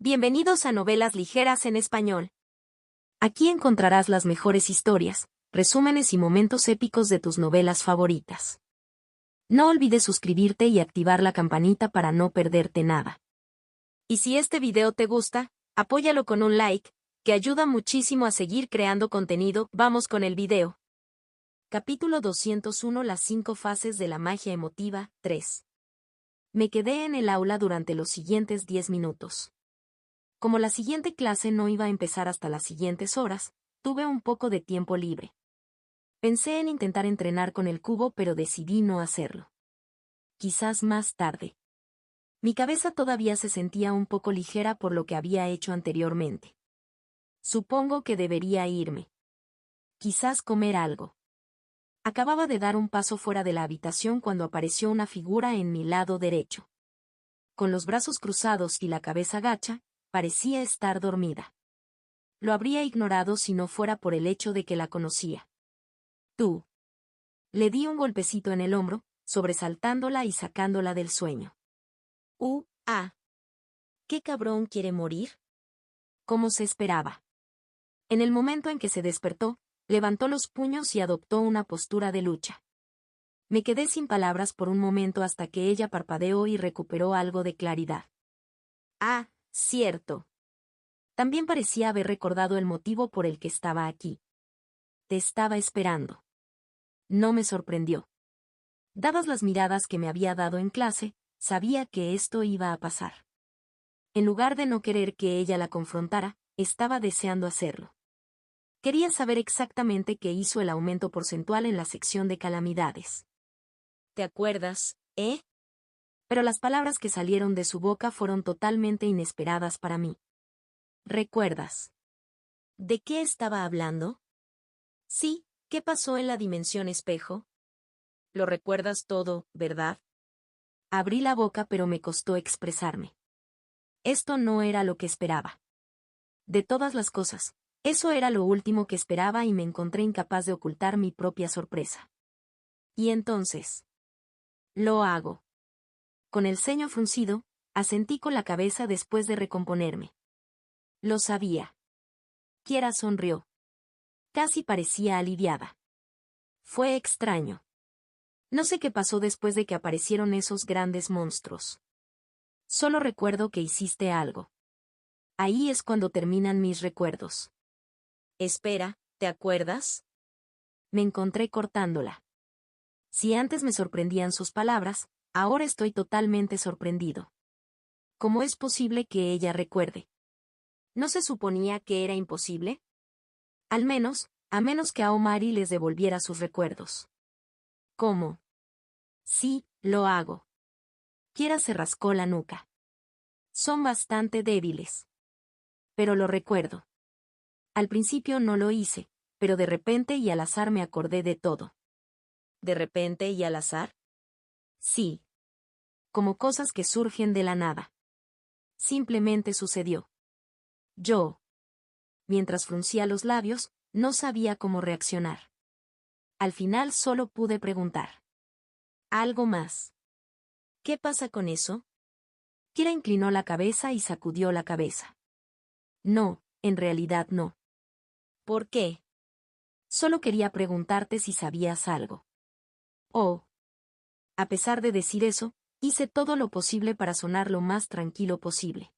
Bienvenidos a Novelas Ligeras en Español. Aquí encontrarás las mejores historias, resúmenes y momentos épicos de tus novelas favoritas. No olvides suscribirte y activar la campanita para no perderte nada. Y si este video te gusta, apóyalo con un like, que ayuda muchísimo a seguir creando contenido. Vamos con el video. Capítulo 201. Las 5 fases de la magia emotiva, 3. Me quedé en el aula durante los siguientes 10 minutos. Como la siguiente clase no iba a empezar hasta las siguientes horas, tuve un poco de tiempo libre. Pensé en intentar entrenar con el cubo, pero decidí no hacerlo. Quizás más tarde. Mi cabeza todavía se sentía un poco ligera por lo que había hecho anteriormente. Supongo que debería irme. Quizás comer algo. Acababa de dar un paso fuera de la habitación cuando apareció una figura en mi lado derecho. Con los brazos cruzados y la cabeza gacha, parecía estar dormida. Lo habría ignorado si no fuera por el hecho de que la conocía. Tú. Le di un golpecito en el hombro, sobresaltándola y sacándola del sueño. ¿Qué cabrón quiere morir? Como se esperaba. En el momento en que se despertó, levantó los puños y adoptó una postura de lucha. Me quedé sin palabras por un momento hasta que ella parpadeó y recuperó algo de claridad. Cierto. También parecía haber recordado el motivo por el que estaba aquí. Te estaba esperando. No me sorprendió. Dadas las miradas que me había dado en clase, sabía que esto iba a pasar. En lugar de no querer que ella la confrontara, estaba deseando hacerlo. Quería saber exactamente qué hizo el aumento porcentual en la sección de calamidades. ¿Te acuerdas, Pero las palabras que salieron de su boca fueron totalmente inesperadas para mí. ¿Recuerdas? ¿De qué estaba hablando? Sí, ¿qué pasó en la dimensión espejo? Lo recuerdas todo, ¿verdad? Abrí la boca, pero me costó expresarme. Esto no era lo que esperaba. De todas las cosas, eso era lo último que esperaba y me encontré incapaz de ocultar mi propia sorpresa. Y entonces. Lo hago. Con el ceño fruncido, asentí con la cabeza después de recomponerme. Lo sabía. Kiera sonrió. Casi parecía aliviada. Fue extraño. No sé qué pasó después de que aparecieron esos grandes monstruos. Solo recuerdo que hiciste algo. Ahí es cuando terminan mis recuerdos. Espera, ¿te acuerdas? Me encontré cortándola. Si antes me sorprendían sus palabras, ahora estoy totalmente sorprendido. ¿Cómo es posible que ella recuerde? ¿No se suponía que era imposible? Al menos, a menos que Aomari les devolviera sus recuerdos. ¿Cómo? Sí, lo hago. Kiera se rascó la nuca. Son bastante débiles. Pero lo recuerdo. Al principio no lo hice, pero de repente y al azar me acordé de todo. ¿De repente y al azar? Sí. Como cosas que surgen de la nada. Simplemente sucedió. Yo. Mientras fruncía los labios, no sabía cómo reaccionar. Al final solo pude preguntar. ¿Algo más? ¿Qué pasa con eso? Kira inclinó la cabeza y sacudió la cabeza. No, en realidad no. ¿Por qué? Solo quería preguntarte si sabías algo. Oh. A pesar de decir eso, hice todo lo posible para sonar lo más tranquilo posible.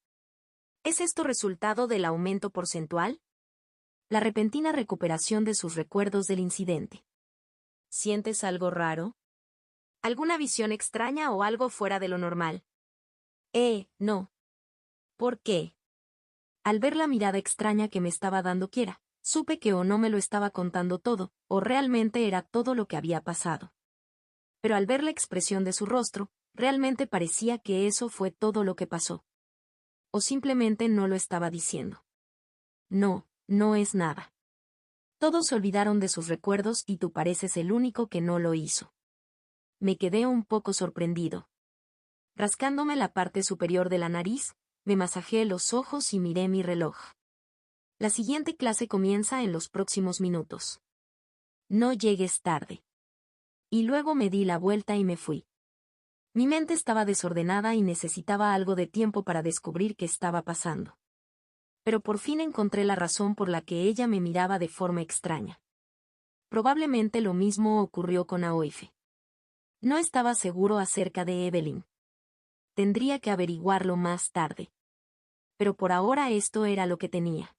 ¿Es esto resultado del aumento porcentual? La repentina recuperación de sus recuerdos del incidente. ¿Sientes algo raro? ¿Alguna visión extraña o algo fuera de lo normal? No. ¿Por qué? Al ver la mirada extraña que me estaba dando Kiera, supe que o no me lo estaba contando todo, o realmente era todo lo que había pasado. Pero al ver la expresión de su rostro, realmente parecía que eso fue todo lo que pasó. O simplemente no lo estaba diciendo. No, no es nada. Todos se olvidaron de sus recuerdos y tú pareces el único que no lo hizo. Me quedé un poco sorprendido. Rascándome la parte superior de la nariz, me masajé los ojos y miré mi reloj. La siguiente clase comienza en los próximos minutos. No llegues tarde. Y luego me di la vuelta y me fui. Mi mente estaba desordenada y necesitaba algo de tiempo para descubrir qué estaba pasando. Pero por fin encontré la razón por la que ella me miraba de forma extraña. Probablemente lo mismo ocurrió con Aoife. No estaba seguro acerca de Evelyn. Tendría que averiguarlo más tarde. Pero por ahora esto era lo que tenía.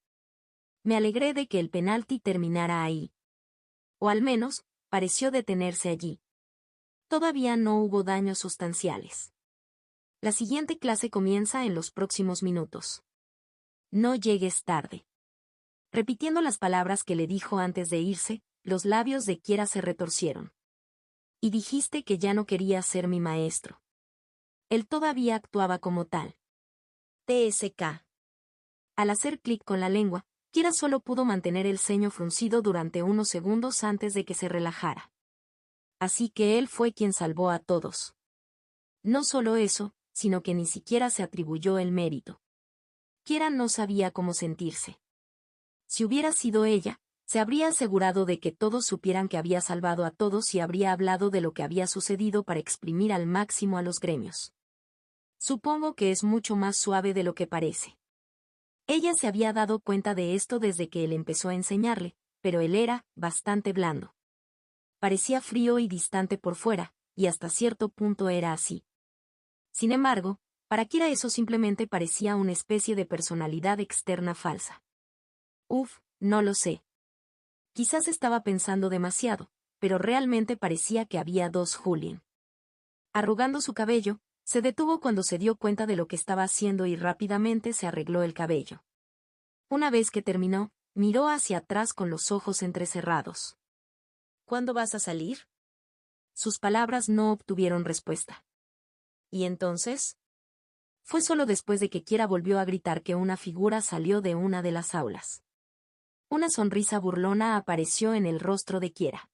Me alegré de que el penalti terminara ahí. O al menos, pareció detenerse allí. Todavía no hubo daños sustanciales. La siguiente clase comienza en los próximos minutos. No llegues tarde. Repitiendo las palabras que le dijo antes de irse, los labios de Kiera se retorcieron. Y dijiste que ya no querías ser mi maestro. Él todavía actuaba como tal. TSK. Al hacer clic con la lengua, Kiera solo pudo mantener el ceño fruncido durante unos segundos antes de que se relajara. Así que él fue quien salvó a todos. No solo eso, sino que ni siquiera se atribuyó el mérito. Kiera no sabía cómo sentirse. Si hubiera sido ella, se habría asegurado de que todos supieran que había salvado a todos y habría hablado de lo que había sucedido para exprimir al máximo a los gremios. Supongo que es mucho más suave de lo que parece. Ella se había dado cuenta de esto desde que él empezó a enseñarle, pero él era bastante blando. Parecía frío y distante por fuera, y hasta cierto punto era así. Sin embargo, para Kiera eso simplemente parecía una especie de personalidad externa falsa. No lo sé. Quizás estaba pensando demasiado, pero realmente parecía que había dos Julien. Arrugando su cabello, se detuvo cuando se dio cuenta de lo que estaba haciendo y rápidamente se arregló el cabello. Una vez que terminó, miró hacia atrás con los ojos entrecerrados. ¿Cuándo vas a salir? Sus palabras no obtuvieron respuesta. ¿Y entonces? Fue solo después de que Kiera volvió a gritar que una figura salió de una de las aulas. Una sonrisa burlona apareció en el rostro de Kiera.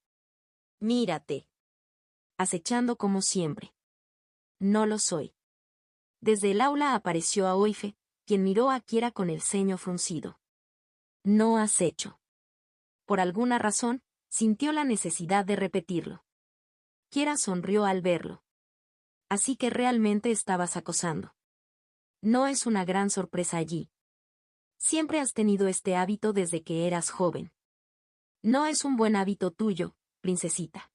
Mírate. Acechando como siempre. No lo soy. Desde el aula apareció Aoife, quien miró a Kiera con el ceño fruncido. No acecho. Por alguna razón, sintió la necesidad de repetirlo. Kiera sonrió al verlo. Así que realmente estabas acosando. No es una gran sorpresa allí. Siempre has tenido este hábito desde que eras joven. No es un buen hábito tuyo, princesita.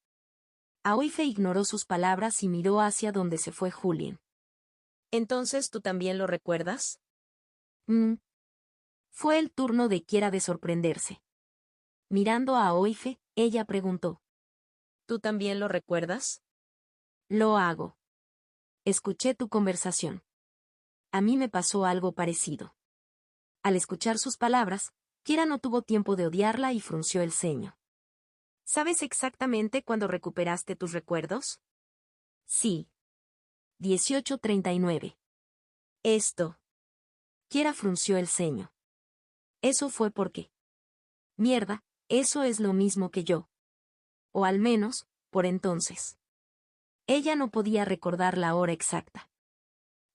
Aoife ignoró sus palabras y miró hacia donde se fue Julien. ¿Entonces tú también lo recuerdas? Fue el turno de Kiera de sorprenderse. Mirando a Aoife, ella preguntó. ¿Tú también lo recuerdas? Lo hago. Escuché tu conversación. A mí me pasó algo parecido. Al escuchar sus palabras, Kiera no tuvo tiempo de odiarla y frunció el ceño. ¿Sabes exactamente cuándo recuperaste tus recuerdos? Sí. 1839. Esto. Kiera frunció el ceño. Eso fue porque. Mierda, eso es lo mismo que yo. O al menos, por entonces. Ella no podía recordar la hora exacta.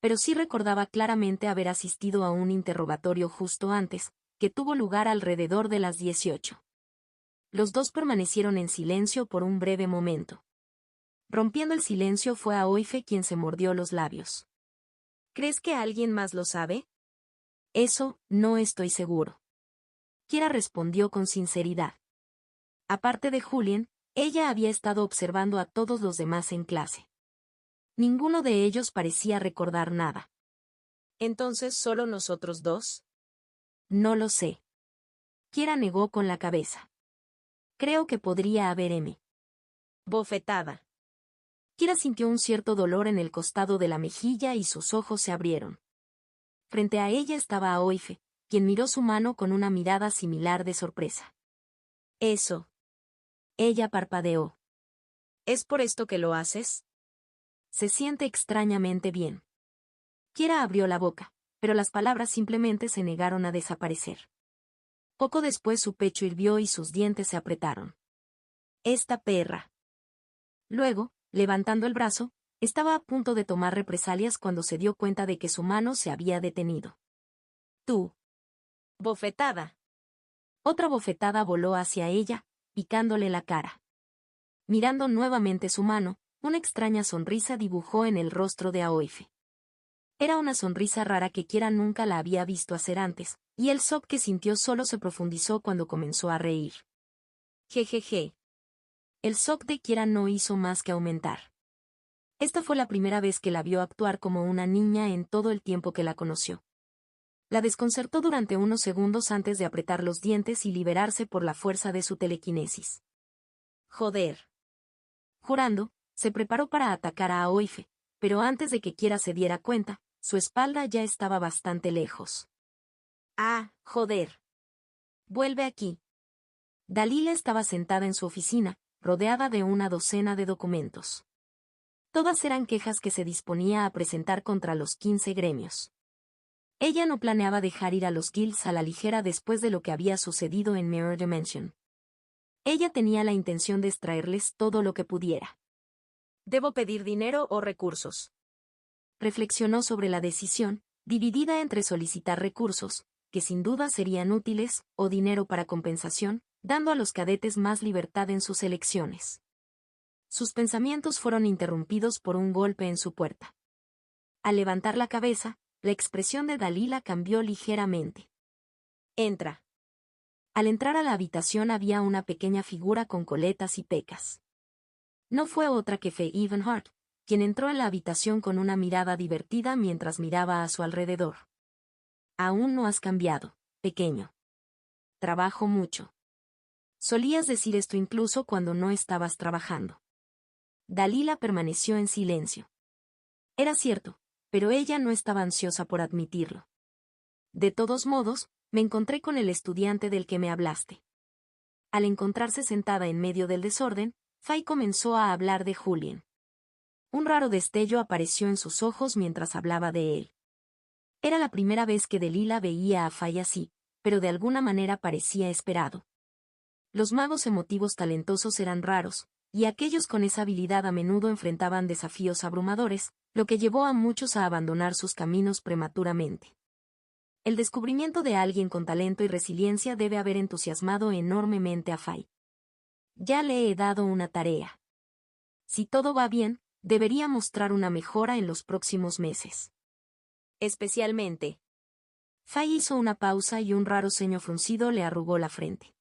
Pero sí recordaba claramente haber asistido a un interrogatorio justo antes, que tuvo lugar alrededor de las 18. Los dos permanecieron en silencio por un breve momento. Rompiendo el silencio fue Aoife quien se mordió los labios. ¿Crees que alguien más lo sabe? Eso, no estoy seguro. Kiera respondió con sinceridad. Aparte de Julien, ella había estado observando a todos los demás en clase. Ninguno de ellos parecía recordar nada. ¿Entonces solo nosotros dos? No lo sé. Kiera negó con la cabeza. Creo que podría haber M. Bofetada. Kiera sintió un cierto dolor en el costado de la mejilla y sus ojos se abrieron. Frente a ella estaba Aoife, quien miró su mano con una mirada similar de sorpresa. Eso. Ella parpadeó. ¿Es por esto que lo haces? Se siente extrañamente bien. Kiera abrió la boca, pero las palabras simplemente se negaron a desaparecer. Poco después su pecho hirvió y sus dientes se apretaron. Esta perra. Luego, levantando el brazo, estaba a punto de tomar represalias cuando se dio cuenta de que su mano se había detenido. Tú. Bofetada. Otra bofetada voló hacia ella, picándole la cara. Mirando nuevamente su mano, Una extraña sonrisa dibujó en el rostro de Aoife. Era una sonrisa rara que Kira nunca la había visto hacer antes, y el shock que sintió solo se profundizó cuando comenzó a reír. Jejeje. El shock de Kira no hizo más que aumentar. Esta fue la primera vez que la vio actuar como una niña en todo el tiempo que la conoció. La desconcertó durante unos segundos antes de apretar los dientes y liberarse por la fuerza de su telequinesis. Joder. Jurando, se preparó para atacar a Aoife, pero antes de que Kira se diera cuenta, su espalda ya estaba bastante lejos. ¡Ah, joder! Vuelve aquí. Dalila estaba sentada en su oficina, rodeada de una docena de documentos. Todas eran quejas que se disponía a presentar contra los 15 gremios. Ella no planeaba dejar ir a los guilds a la ligera después de lo que había sucedido en Mirror Dimension. Ella tenía la intención de extraerles todo lo que pudiera. ¿Debo pedir dinero o recursos? Reflexionó sobre la decisión, dividida entre solicitar recursos, que sin duda serían útiles, o dinero para compensación, dando a los cadetes más libertad en sus elecciones. Sus pensamientos fueron interrumpidos por un golpe en su puerta. Al levantar la cabeza, la expresión de Dalila cambió ligeramente. Entra. Al entrar a la habitación había una pequeña figura con coletas y pecas. No fue otra que Faye Evenhart, quien entró en la habitación con una mirada divertida mientras miraba a su alrededor. Aún no has cambiado, pequeño. Trabajo mucho. Solías decir esto incluso cuando no estabas trabajando. Dalila permaneció en silencio. Era cierto, pero ella no estaba ansiosa por admitirlo. De todos modos, me encontré con el estudiante del que me hablaste. Al encontrarse sentada en medio del desorden, Faye comenzó a hablar de Julien. Un raro destello apareció en sus ojos mientras hablaba de él. Era la primera vez que Dalila veía a Faye así, pero de alguna manera parecía esperado. Los magos emotivos talentosos eran raros, y aquellos con esa habilidad a menudo enfrentaban desafíos abrumadores, lo que llevó a muchos a abandonar sus caminos prematuramente. El descubrimiento de alguien con talento y resiliencia debe haber entusiasmado enormemente a Faye. Ya le he dado una tarea. Si todo va bien, debería mostrar una mejora en los próximos meses. Especialmente. Faye hizo una pausa y un raro ceño fruncido le arrugó la frente.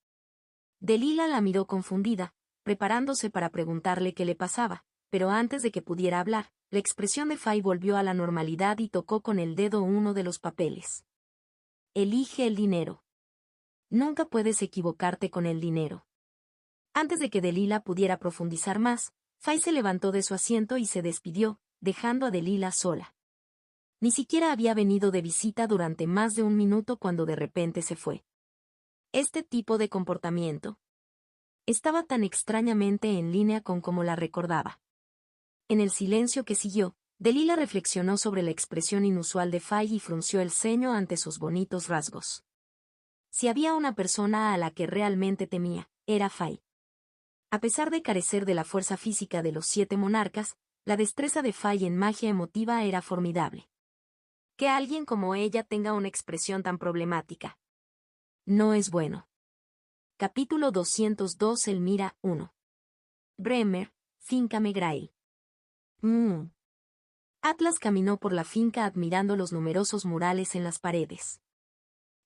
Dalila la miró confundida, preparándose para preguntarle qué le pasaba, pero antes de que pudiera hablar, la expresión de Faye volvió a la normalidad y tocó con el dedo uno de los papeles. Elige el dinero. Nunca puedes equivocarte con el dinero. Antes de que Dalila pudiera profundizar más, Faye se levantó de su asiento y se despidió, dejando a Dalila sola. Ni siquiera había venido de visita durante más de un minuto cuando de repente se fue. Este tipo de comportamiento estaba tan extrañamente en línea con cómo la recordaba. En el silencio que siguió, Dalila reflexionó sobre la expresión inusual de Faye y frunció el ceño ante sus bonitos rasgos. Si había una persona a la que realmente temía, era Faye. A pesar de carecer de la fuerza física de los 7 monarcas, la destreza de Faye en magia emotiva era formidable. Que alguien como ella tenga una expresión tan problemática. No es bueno. Capítulo 202 Elmira 1. Bremer, Finca Megrail. Atlas caminó por la finca admirando los numerosos murales en las paredes.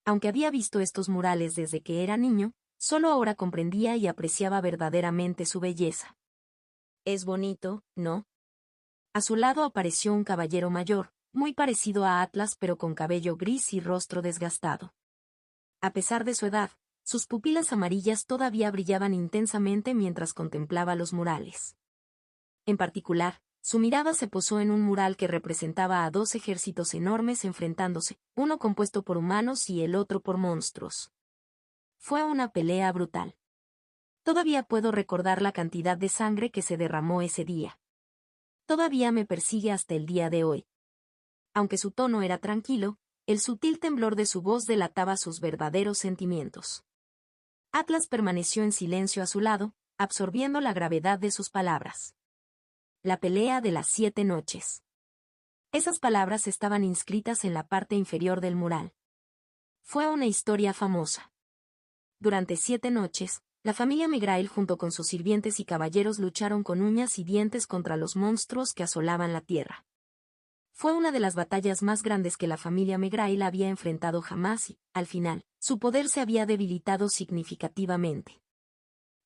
Aunque había visto estos murales desde que era niño, solo ahora comprendía y apreciaba verdaderamente su belleza. Es bonito, ¿no? A su lado apareció un caballero mayor, muy parecido a Atlas pero con cabello gris y rostro desgastado. A pesar de su edad, sus pupilas amarillas todavía brillaban intensamente mientras contemplaba los murales. En particular, su mirada se posó en un mural que representaba a 2 ejércitos enormes enfrentándose, uno compuesto por humanos y el otro por monstruos. Fue una pelea brutal. Todavía puedo recordar la cantidad de sangre que se derramó ese día. Todavía me persigue hasta el día de hoy. Aunque su tono era tranquilo, el sutil temblor de su voz delataba sus verdaderos sentimientos. Atlas permaneció en silencio a su lado, absorbiendo la gravedad de sus palabras. La pelea de las 7 noches. Esas palabras estaban inscritas en la parte inferior del mural. Fue una historia famosa. Durante 7 noches, La familia Megrail junto con sus sirvientes y caballeros lucharon con uñas y dientes contra los monstruos que asolaban la tierra. Fue una de las batallas más grandes que la familia Megrail había enfrentado jamás y, al final, su poder se había debilitado significativamente.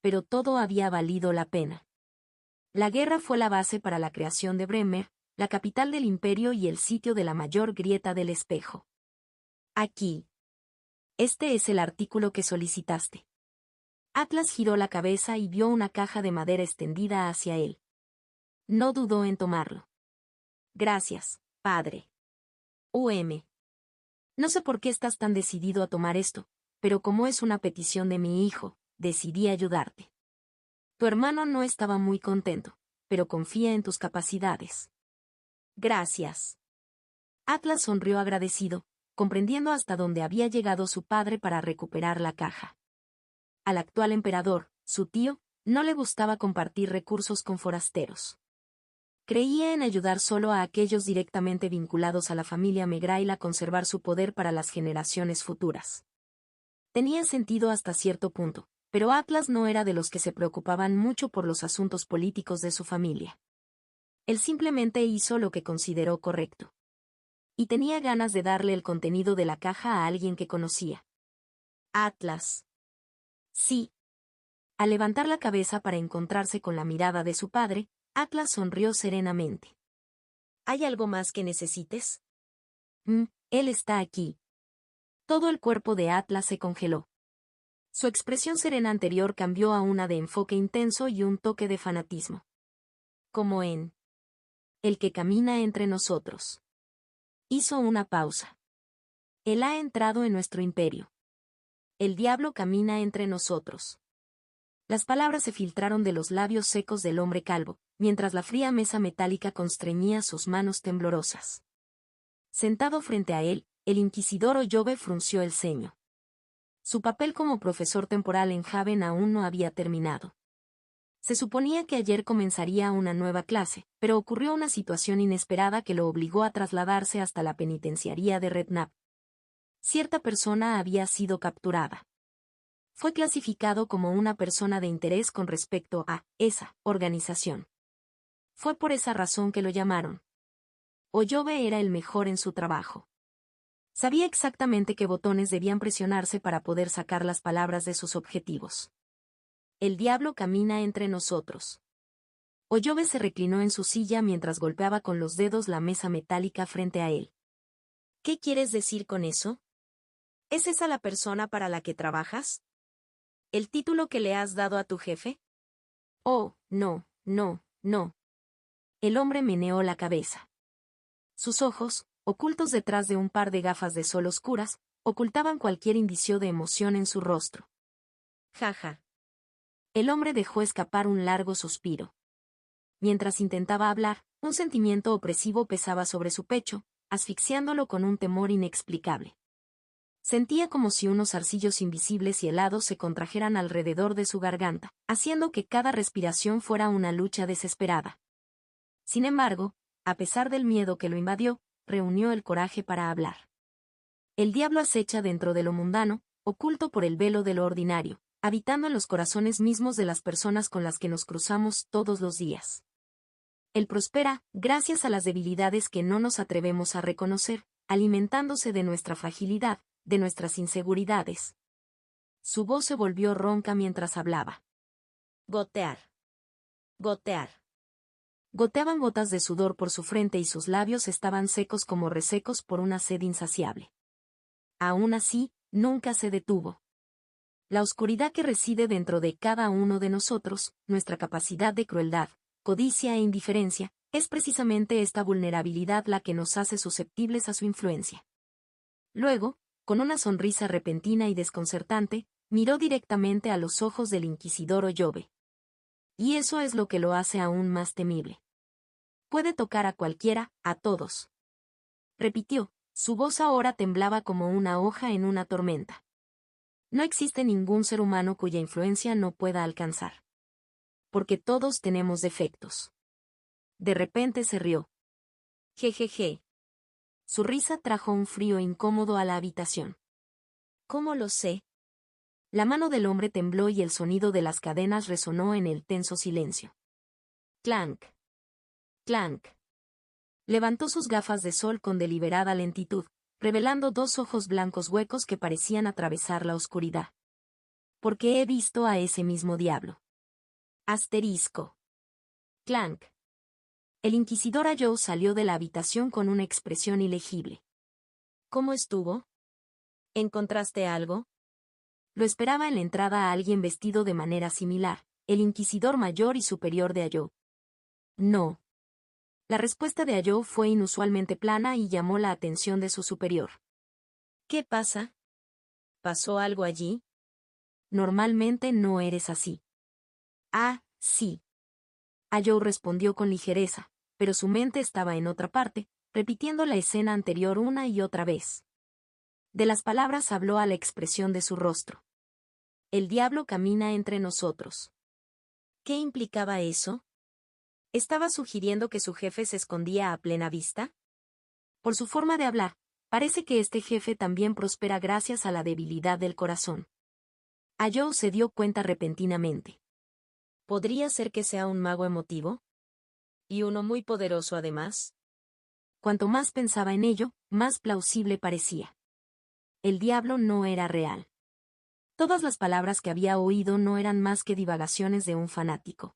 Pero todo había valido la pena. La guerra fue la base para la creación de Bremer, la capital del imperio y el sitio de la mayor grieta del espejo. Aquí. Este es el artículo que solicitaste. Atlas giró la cabeza y vio una caja de madera extendida hacia él. No dudó en tomarlo. Gracias, padre. No sé por qué estás tan decidido a tomar esto, pero como es una petición de mi hijo, decidí ayudarte. Tu hermano no estaba muy contento, pero confía en tus capacidades. Gracias. Atlas sonrió agradecido, comprendiendo hasta dónde había llegado su padre para recuperar la caja. Al actual emperador, su tío, no le gustaba compartir recursos con forasteros. Creía en ayudar solo a aquellos directamente vinculados a la familia Megrail a conservar su poder para las generaciones futuras. Tenía sentido hasta cierto punto, pero Atlas no era de los que se preocupaban mucho por los asuntos políticos de su familia. Él simplemente hizo lo que consideró correcto. Y tenía ganas de darle el contenido de la caja a alguien que conocía. Atlas. Sí. Al levantar la cabeza para encontrarse con la mirada de su padre, Atlas sonrió serenamente. ¿Hay algo más que necesites? Él está aquí. Todo el cuerpo de Atlas se congeló. Su expresión serena anterior cambió a una de enfoque intenso y un toque de fanatismo. Como en el que camina entre nosotros. Hizo una pausa. Él ha entrado en nuestro imperio. El diablo camina entre nosotros. Las palabras se filtraron de los labios secos del hombre calvo, mientras la fría mesa metálica constreñía sus manos temblorosas. Sentado frente a él, el inquisidor Oyobe frunció el ceño. Su papel como profesor temporal en Haven aún no había terminado. Se suponía que ayer comenzaría una nueva clase, pero ocurrió una situación inesperada que lo obligó a trasladarse hasta la penitenciaría de Redknapp. Cierta persona había sido capturada. Fue clasificado como una persona de interés con respecto a esa organización. Fue por esa razón que lo llamaron. Oyobe era el mejor en su trabajo. Sabía exactamente qué botones debían presionarse para poder sacar las palabras de sus objetivos. El diablo camina entre nosotros. Oyobe se reclinó en su silla mientras golpeaba con los dedos la mesa metálica frente a él. ¿Qué quieres decir con eso? ¿Es esa la persona para la que trabajas? ¿El título que le has dado a tu jefe? Oh, no, no, no. El hombre meneó la cabeza. Sus ojos, ocultos detrás de un par de gafas de sol oscuras, ocultaban cualquier indicio de emoción en su rostro. Jaja. El hombre dejó escapar un largo suspiro. Mientras intentaba hablar, un sentimiento opresivo pesaba sobre su pecho, asfixiándolo con un temor inexplicable. Sentía como si unos zarcillos invisibles y helados se contrajeran alrededor de su garganta, haciendo que cada respiración fuera una lucha desesperada. Sin embargo, a pesar del miedo que lo invadió, reunió el coraje para hablar. El diablo acecha dentro de lo mundano, oculto por el velo de lo ordinario, habitando en los corazones mismos de las personas con las que nos cruzamos todos los días. Él prospera, gracias a las debilidades que no nos atrevemos a reconocer, alimentándose de nuestra fragilidad, de nuestras inseguridades. Su voz se volvió ronca mientras hablaba. Gotear. Gotear. Goteaban gotas de sudor por su frente y sus labios estaban secos como resecos por una sed insaciable. Aún así, nunca se detuvo. La oscuridad que reside dentro de cada uno de nosotros, nuestra capacidad de crueldad, codicia e indiferencia, es precisamente esta vulnerabilidad la que nos hace susceptibles a su influencia. Luego, con una sonrisa repentina y desconcertante, miró directamente a los ojos del inquisidor Oyobe. Y eso es lo que lo hace aún más temible. Puede tocar a cualquiera, a todos. Repitió, su voz ahora temblaba como una hoja en una tormenta. No existe ningún ser humano cuya influencia no pueda alcanzar. Porque todos tenemos defectos. De repente se rió. Jejeje. Su risa trajo un frío incómodo a la habitación. ¿Cómo lo sé? La mano del hombre tembló y el sonido de las cadenas resonó en el tenso silencio. Clank. Clank. Levantó sus gafas de sol con deliberada lentitud, revelando dos ojos blancos huecos que parecían atravesar la oscuridad. Porque he visto a ese mismo diablo. Asterisco. Clank. El inquisidor Joe salió de la habitación con una expresión ilegible. ¿Cómo estuvo? ¿Encontraste algo? Lo esperaba en la entrada a alguien vestido de manera similar, el inquisidor mayor y superior de Joe. No. La respuesta de Joe fue inusualmente plana y llamó la atención de su superior. ¿Qué pasa? ¿Pasó algo allí? Normalmente no eres así. Ah, sí. Joe respondió con ligereza, pero su mente estaba en otra parte, repitiendo la escena anterior una y otra vez. De las palabras habló a la expresión de su rostro. El diablo camina entre nosotros. ¿Qué implicaba eso? ¿Estaba sugiriendo que su jefe se escondía a plena vista? Por su forma de hablar, parece que este jefe también prospera gracias a la debilidad del corazón. Joe se dio cuenta repentinamente. ¿Podría ser que sea un mago emotivo? ¿Y uno muy poderoso además? Cuanto más pensaba en ello, más plausible parecía. El diablo no era real. Todas las palabras que había oído no eran más que divagaciones de un fanático.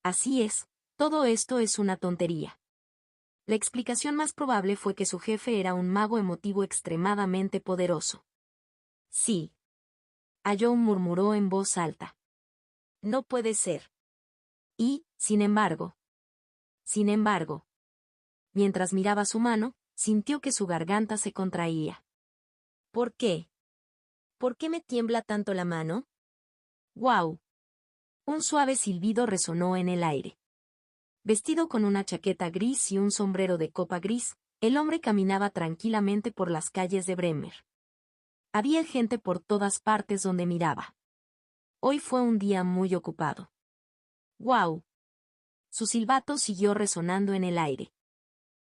Así es, todo esto es una tontería. La explicación más probable fue que su jefe era un mago emotivo extremadamente poderoso. Sí. Joe murmuró en voz alta. No puede ser. Y, sin embargo, mientras miraba su mano, sintió que su garganta se contraía. ¿Por qué? ¿Por qué me tiembla tanto la mano? ¡Guau! Un suave silbido resonó en el aire. Vestido con una chaqueta gris y un sombrero de copa gris, el hombre caminaba tranquilamente por las calles de Bremer. Había gente por todas partes donde miraba. Hoy fue un día muy ocupado. ¡Guau! Su silbato siguió resonando en el aire.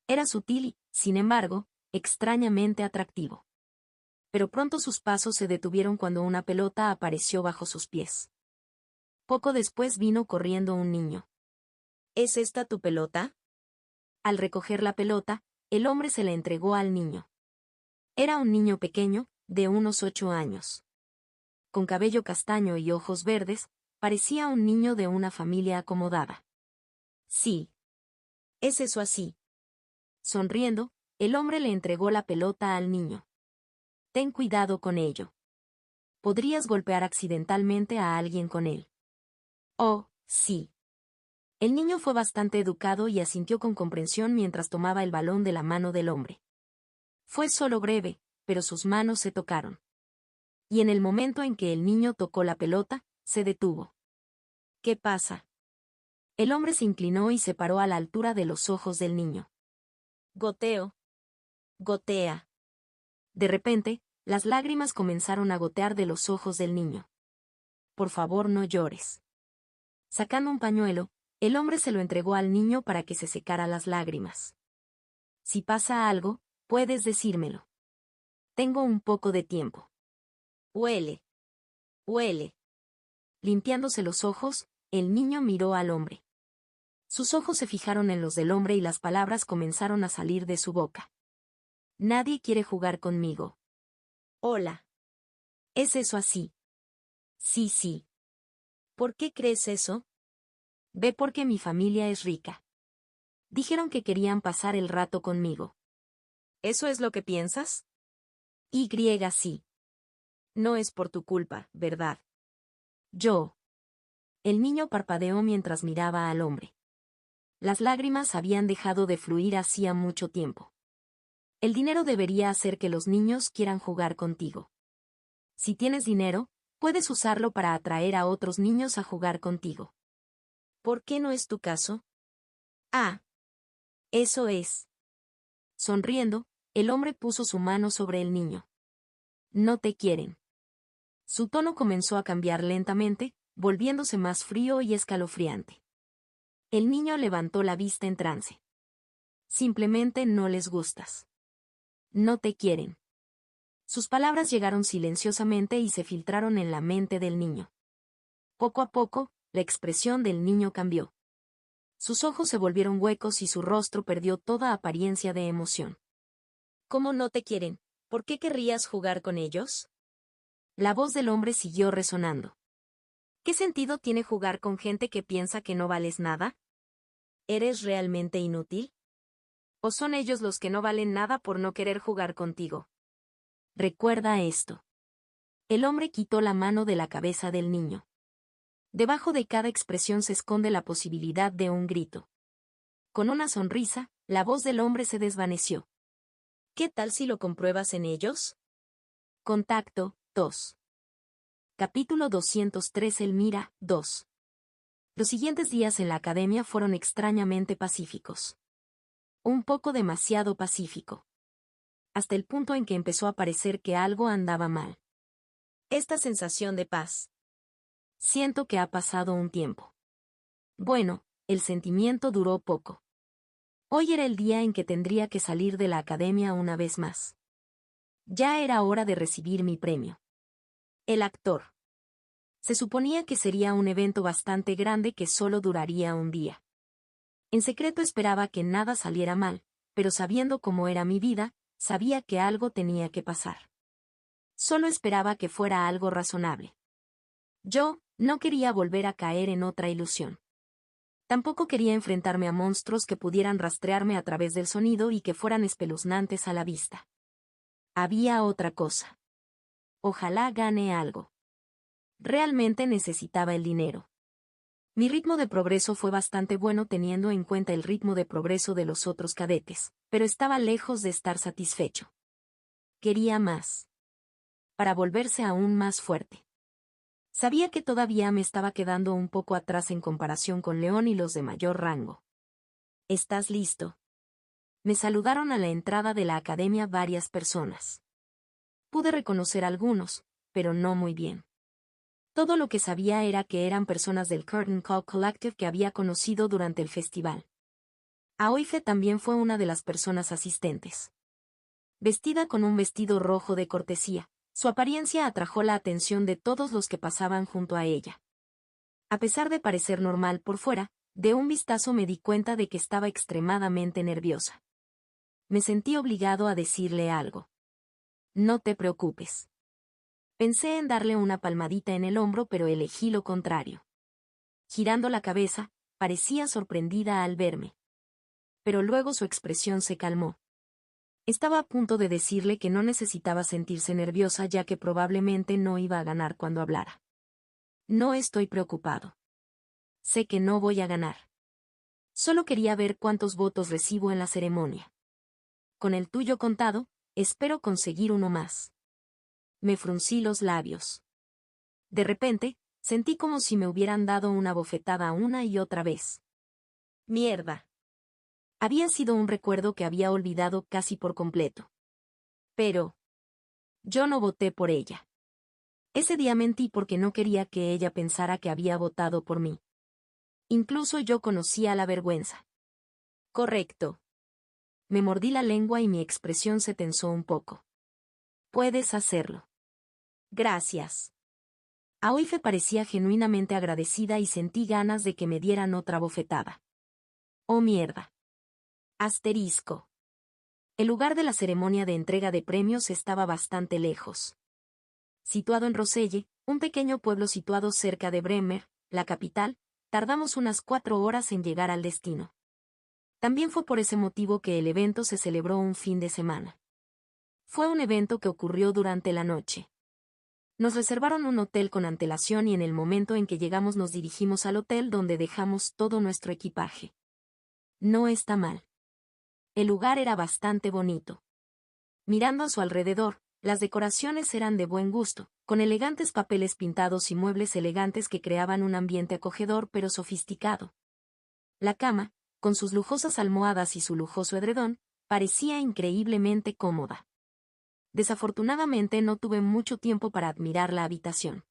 Era sutil y, sin embargo, extrañamente atractivo. Pero pronto sus pasos se detuvieron cuando una pelota apareció bajo sus pies. Poco después vino corriendo un niño. ¿Es esta tu pelota? Al recoger la pelota, el hombre se la entregó al niño. Era un niño pequeño, de unos 8 años. Con cabello castaño y ojos verdes, parecía un niño de una familia acomodada. Sí. ¿Es eso así? Sonriendo, el hombre le entregó la pelota al niño. Ten cuidado con ello. Podrías golpear accidentalmente a alguien con él. Oh, sí. El niño fue bastante educado y asintió con comprensión mientras tomaba el balón de la mano del hombre. Fue solo breve, pero sus manos se tocaron. Y en el momento en que el niño tocó la pelota, se detuvo. ¿Qué pasa? El hombre se inclinó y se paró a la altura de los ojos del niño. Goteo. Gotea. De repente, las lágrimas comenzaron a gotear de los ojos del niño. Por favor, no llores. Sacando un pañuelo, el hombre se lo entregó al niño para que se secara las lágrimas. Si pasa algo, puedes decírmelo. Tengo un poco de tiempo. Huele. Huele. Limpiándose los ojos, el niño miró al hombre. Sus ojos se fijaron en los del hombre y las palabras comenzaron a salir de su boca. Nadie quiere jugar conmigo. Hola. ¿Es eso así? Sí, sí. ¿Por qué crees eso? Ve porque mi familia es rica. Dijeron que querían pasar el rato conmigo. ¿Eso es lo que piensas? Y sí. No es por tu culpa, ¿verdad? Yo. El niño parpadeó mientras miraba al hombre. Las lágrimas habían dejado de fluir hacía mucho tiempo. El dinero debería hacer que los niños quieran jugar contigo. Si tienes dinero, puedes usarlo para atraer a otros niños a jugar contigo. ¿Por qué no es tu caso? Ah. Eso es. Sonriendo, el hombre puso su mano sobre el niño. No te quieren. Su tono comenzó a cambiar lentamente, volviéndose más frío y escalofriante. El niño levantó la vista en trance. Simplemente no les gustas. No te quieren. Sus palabras llegaron silenciosamente y se filtraron en la mente del niño. Poco a poco, la expresión del niño cambió. Sus ojos se volvieron huecos y su rostro perdió toda apariencia de emoción. ¿Cómo no te quieren? ¿Por qué querrías jugar con ellos? La voz del hombre siguió resonando. ¿Qué sentido tiene jugar con gente que piensa que no vales nada? ¿Eres realmente inútil? ¿O son ellos los que no valen nada por no querer jugar contigo? Recuerda esto. El hombre quitó la mano de la cabeza del niño. Debajo de cada expresión se esconde la posibilidad de un grito. Con una sonrisa, la voz del hombre se desvaneció. ¿Qué tal si lo compruebas en ellos? Contacto 2. Capítulo 203 Elmira 2. Los siguientes días en la academia fueron extrañamente pacíficos. Un poco demasiado pacífico. Hasta el punto en que empezó a parecer que algo andaba mal. Esta sensación de paz. Siento que ha pasado un tiempo. Bueno, el sentimiento duró poco. Hoy era el día en que tendría que salir de la academia una vez más. Ya era hora de recibir mi premio. El actor. Se suponía que sería un evento bastante grande que solo duraría un día. En secreto esperaba que nada saliera mal, pero sabiendo cómo era mi vida, sabía que algo tenía que pasar. Solo esperaba que fuera algo razonable. Yo no quería volver a caer en otra ilusión. Tampoco quería enfrentarme a monstruos que pudieran rastrearme a través del sonido y que fueran espeluznantes a la vista. Había otra cosa. Ojalá gane algo. Realmente necesitaba el dinero. Mi ritmo de progreso fue bastante bueno teniendo en cuenta el ritmo de progreso de los otros cadetes, pero estaba lejos de estar satisfecho. Quería más. Para volverse aún más fuerte. Sabía que todavía me estaba quedando un poco atrás en comparación con León y los de mayor rango. ¿Estás listo? Me saludaron a la entrada de la academia varias personas. Pude reconocer a algunos, pero no muy bien. Todo lo que sabía era que eran personas del Curtain Call Collective que había conocido durante el festival. Aoife también fue una de las personas asistentes. Vestida con un vestido rojo de cortesía, su apariencia atrajo la atención de todos los que pasaban junto a ella. A pesar de parecer normal por fuera, de un vistazo me di cuenta de que estaba extremadamente nerviosa. Me sentí obligado a decirle algo. No te preocupes. Pensé en darle una palmadita en el hombro, pero elegí lo contrario. Girando la cabeza, parecía sorprendida al verme. Pero luego su expresión se calmó. Estaba a punto de decirle que no necesitaba sentirse nerviosa ya que probablemente no iba a ganar cuando hablara. No estoy preocupado. Sé que no voy a ganar. Solo quería ver cuántos votos recibo en la ceremonia. Con el tuyo contado, espero conseguir uno más. Me fruncí los labios. De repente, sentí como si me hubieran dado una bofetada una y otra vez. Mierda. Había sido un recuerdo que había olvidado casi por completo. Pero yo no voté por ella. Ese día mentí porque no quería que ella pensara que había votado por mí. Incluso yo conocía la vergüenza. Correcto. Me mordí la lengua y mi expresión se tensó un poco. Puedes hacerlo. Gracias. Aoife parecía genuinamente agradecida y sentí ganas de que me dieran otra bofetada. Oh mierda. Asterisco. El lugar de la ceremonia de entrega de premios estaba bastante lejos. Situado en Roselle, un pequeño pueblo situado cerca de Bremer, la capital, tardamos unas 4 horas en llegar al destino. También fue por ese motivo que el evento se celebró un fin de semana. Fue un evento que ocurrió durante la noche. Nos reservaron un hotel con antelación y en el momento en que llegamos nos dirigimos al hotel donde dejamos todo nuestro equipaje. No está mal. El lugar era bastante bonito. Mirando a su alrededor, las decoraciones eran de buen gusto, con elegantes papeles pintados y muebles elegantes que creaban un ambiente acogedor pero sofisticado. La cama, con sus lujosas almohadas y su lujoso edredón, parecía increíblemente cómoda. Desafortunadamente no tuve mucho tiempo para admirar la habitación.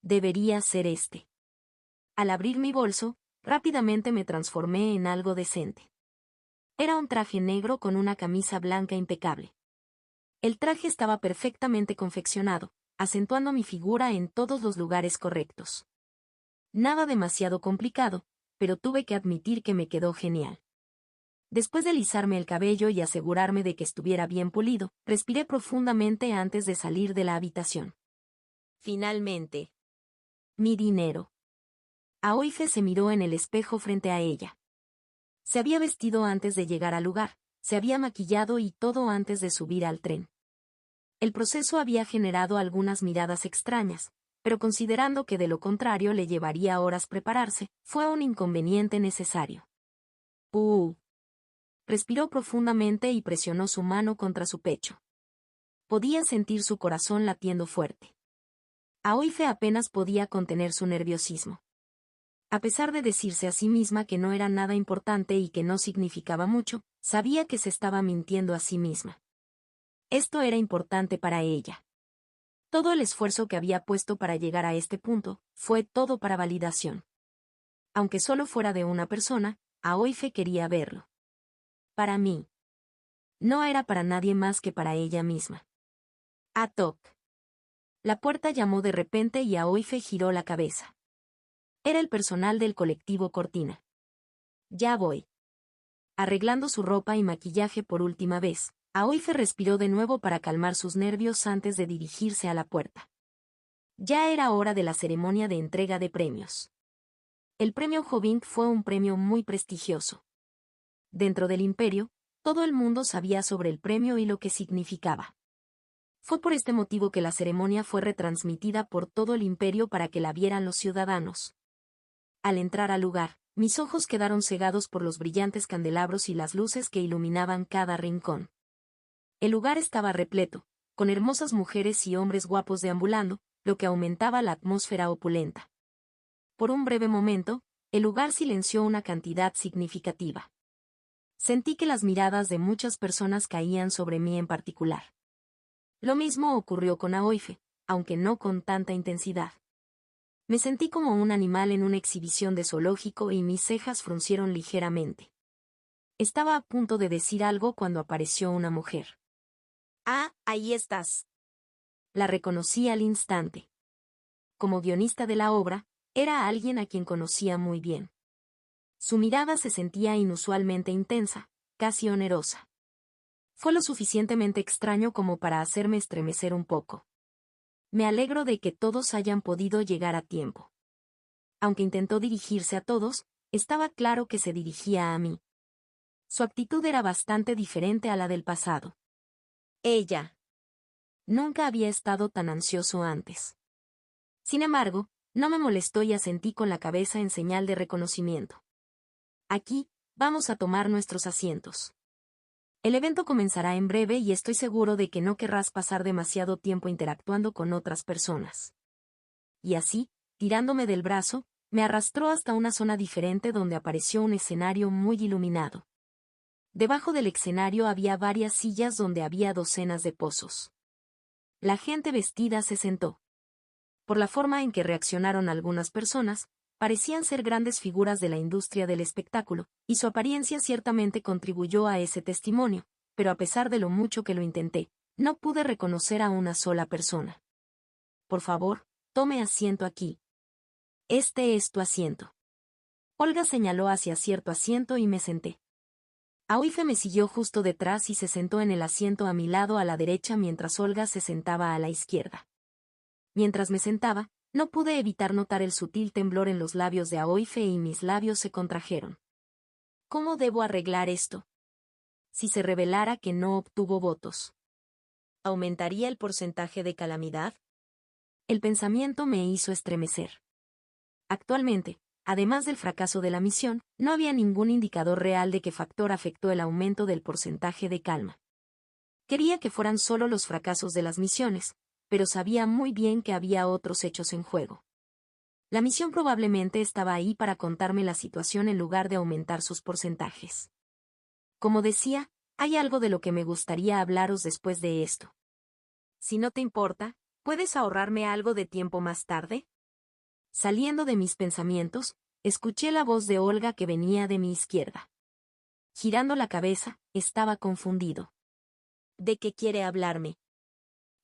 Debería ser este. Al abrir mi bolso, rápidamente me transformé en algo decente. Era un traje negro con una camisa blanca impecable. El traje estaba perfectamente confeccionado, acentuando mi figura en todos los lugares correctos. Nada demasiado complicado, pero tuve que admitir que me quedó genial. Después de alisarme el cabello y asegurarme de que estuviera bien pulido, respiré profundamente antes de salir de la habitación. Finalmente. Mi dinero. Aoife se miró en el espejo frente a ella. Se había vestido antes de llegar al lugar, se había maquillado y todo antes de subir al tren. El proceso había generado algunas miradas extrañas, pero considerando que de lo contrario le llevaría horas prepararse, fue un inconveniente necesario. Respiró profundamente y presionó su mano contra su pecho. Podía sentir su corazón latiendo fuerte. Aoife apenas podía contener su nerviosismo. A pesar de decirse a sí misma que no era nada importante y que no significaba mucho, sabía que se estaba mintiendo a sí misma. Esto era importante para ella. Todo el esfuerzo que había puesto para llegar a este punto, fue todo para validación. Aunque solo fuera de una persona, Aoife quería verlo. Para mí. No era para nadie más que para ella misma. Toc. La puerta llamó de repente y Aoife giró la cabeza. Era el personal del colectivo Cortina. Ya voy. Arreglando su ropa y maquillaje por última vez, Aoife respiró de nuevo para calmar sus nervios antes de dirigirse a la puerta. Ya era hora de la ceremonia de entrega de premios. El premio Jovink fue un premio muy prestigioso. Dentro del imperio, todo el mundo sabía sobre el premio y lo que significaba. Fue por este motivo que la ceremonia fue retransmitida por todo el imperio para que la vieran los ciudadanos. Al entrar al lugar, mis ojos quedaron cegados por los brillantes candelabros y las luces que iluminaban cada rincón. El lugar estaba repleto, con hermosas mujeres y hombres guapos deambulando, lo que aumentaba la atmósfera opulenta. Por un breve momento, el lugar silenció una cantidad significativa. Sentí que las miradas de muchas personas caían sobre mí en particular. Lo mismo ocurrió con Aoife, aunque no con tanta intensidad. Me sentí como un animal en una exhibición de zoológico y mis cejas fruncieron ligeramente. Estaba a punto de decir algo cuando apareció una mujer. Ahí estás. La reconocí al instante. Como guionista de la obra, era alguien a quien conocía muy bien. Su mirada se sentía inusualmente intensa, casi onerosa. Fue lo suficientemente extraño como para hacerme estremecer un poco. Me alegro de que todos hayan podido llegar a tiempo. Aunque intentó dirigirse a todos, estaba claro que se dirigía a mí. Su actitud era bastante diferente a la del pasado. Ella. Nunca había estado tan ansioso antes. Sin embargo, no me molestó y asentí con la cabeza en señal de reconocimiento. Aquí, vamos a tomar nuestros asientos. El evento comenzará en breve y estoy seguro de que no querrás pasar demasiado tiempo interactuando con otras personas. Y así, tirándome del brazo, me arrastró hasta una zona diferente donde apareció un escenario muy iluminado. Debajo del escenario había varias sillas donde había docenas de pozos. La gente vestida se sentó. Por la forma en que reaccionaron algunas personas, parecían ser grandes figuras de la industria del espectáculo, y su apariencia ciertamente contribuyó a ese testimonio, pero a pesar de lo mucho que lo intenté, no pude reconocer a una sola persona. Por favor, tome asiento aquí. Este es tu asiento. Olga señaló hacia cierto asiento y me senté. Aoife me siguió justo detrás y se sentó en el asiento a mi lado a la derecha mientras Olga se sentaba a la izquierda. Mientras me sentaba, no pude evitar notar el sutil temblor en los labios de Aoife y mis labios se contrajeron. ¿Cómo debo arreglar esto? Si se revelara que no obtuvo votos, ¿aumentaría el porcentaje de calamidad? El pensamiento me hizo estremecer. Actualmente, además del fracaso de la misión, no había ningún indicador real de qué factor afectó el aumento del porcentaje de calma. Quería que fueran solo los fracasos de las misiones, pero sabía muy bien que había otros hechos en juego. La misión probablemente estaba ahí para contarme la situación en lugar de aumentar sus porcentajes. Como decía, hay algo de lo que me gustaría hablaros después de esto. Si no te importa, ¿puedes ahorrarme algo de tiempo más tarde? Saliendo de mis pensamientos, escuché la voz de Olga que venía de mi izquierda. Girando la cabeza, estaba confundido. ¿De qué quiere hablarme?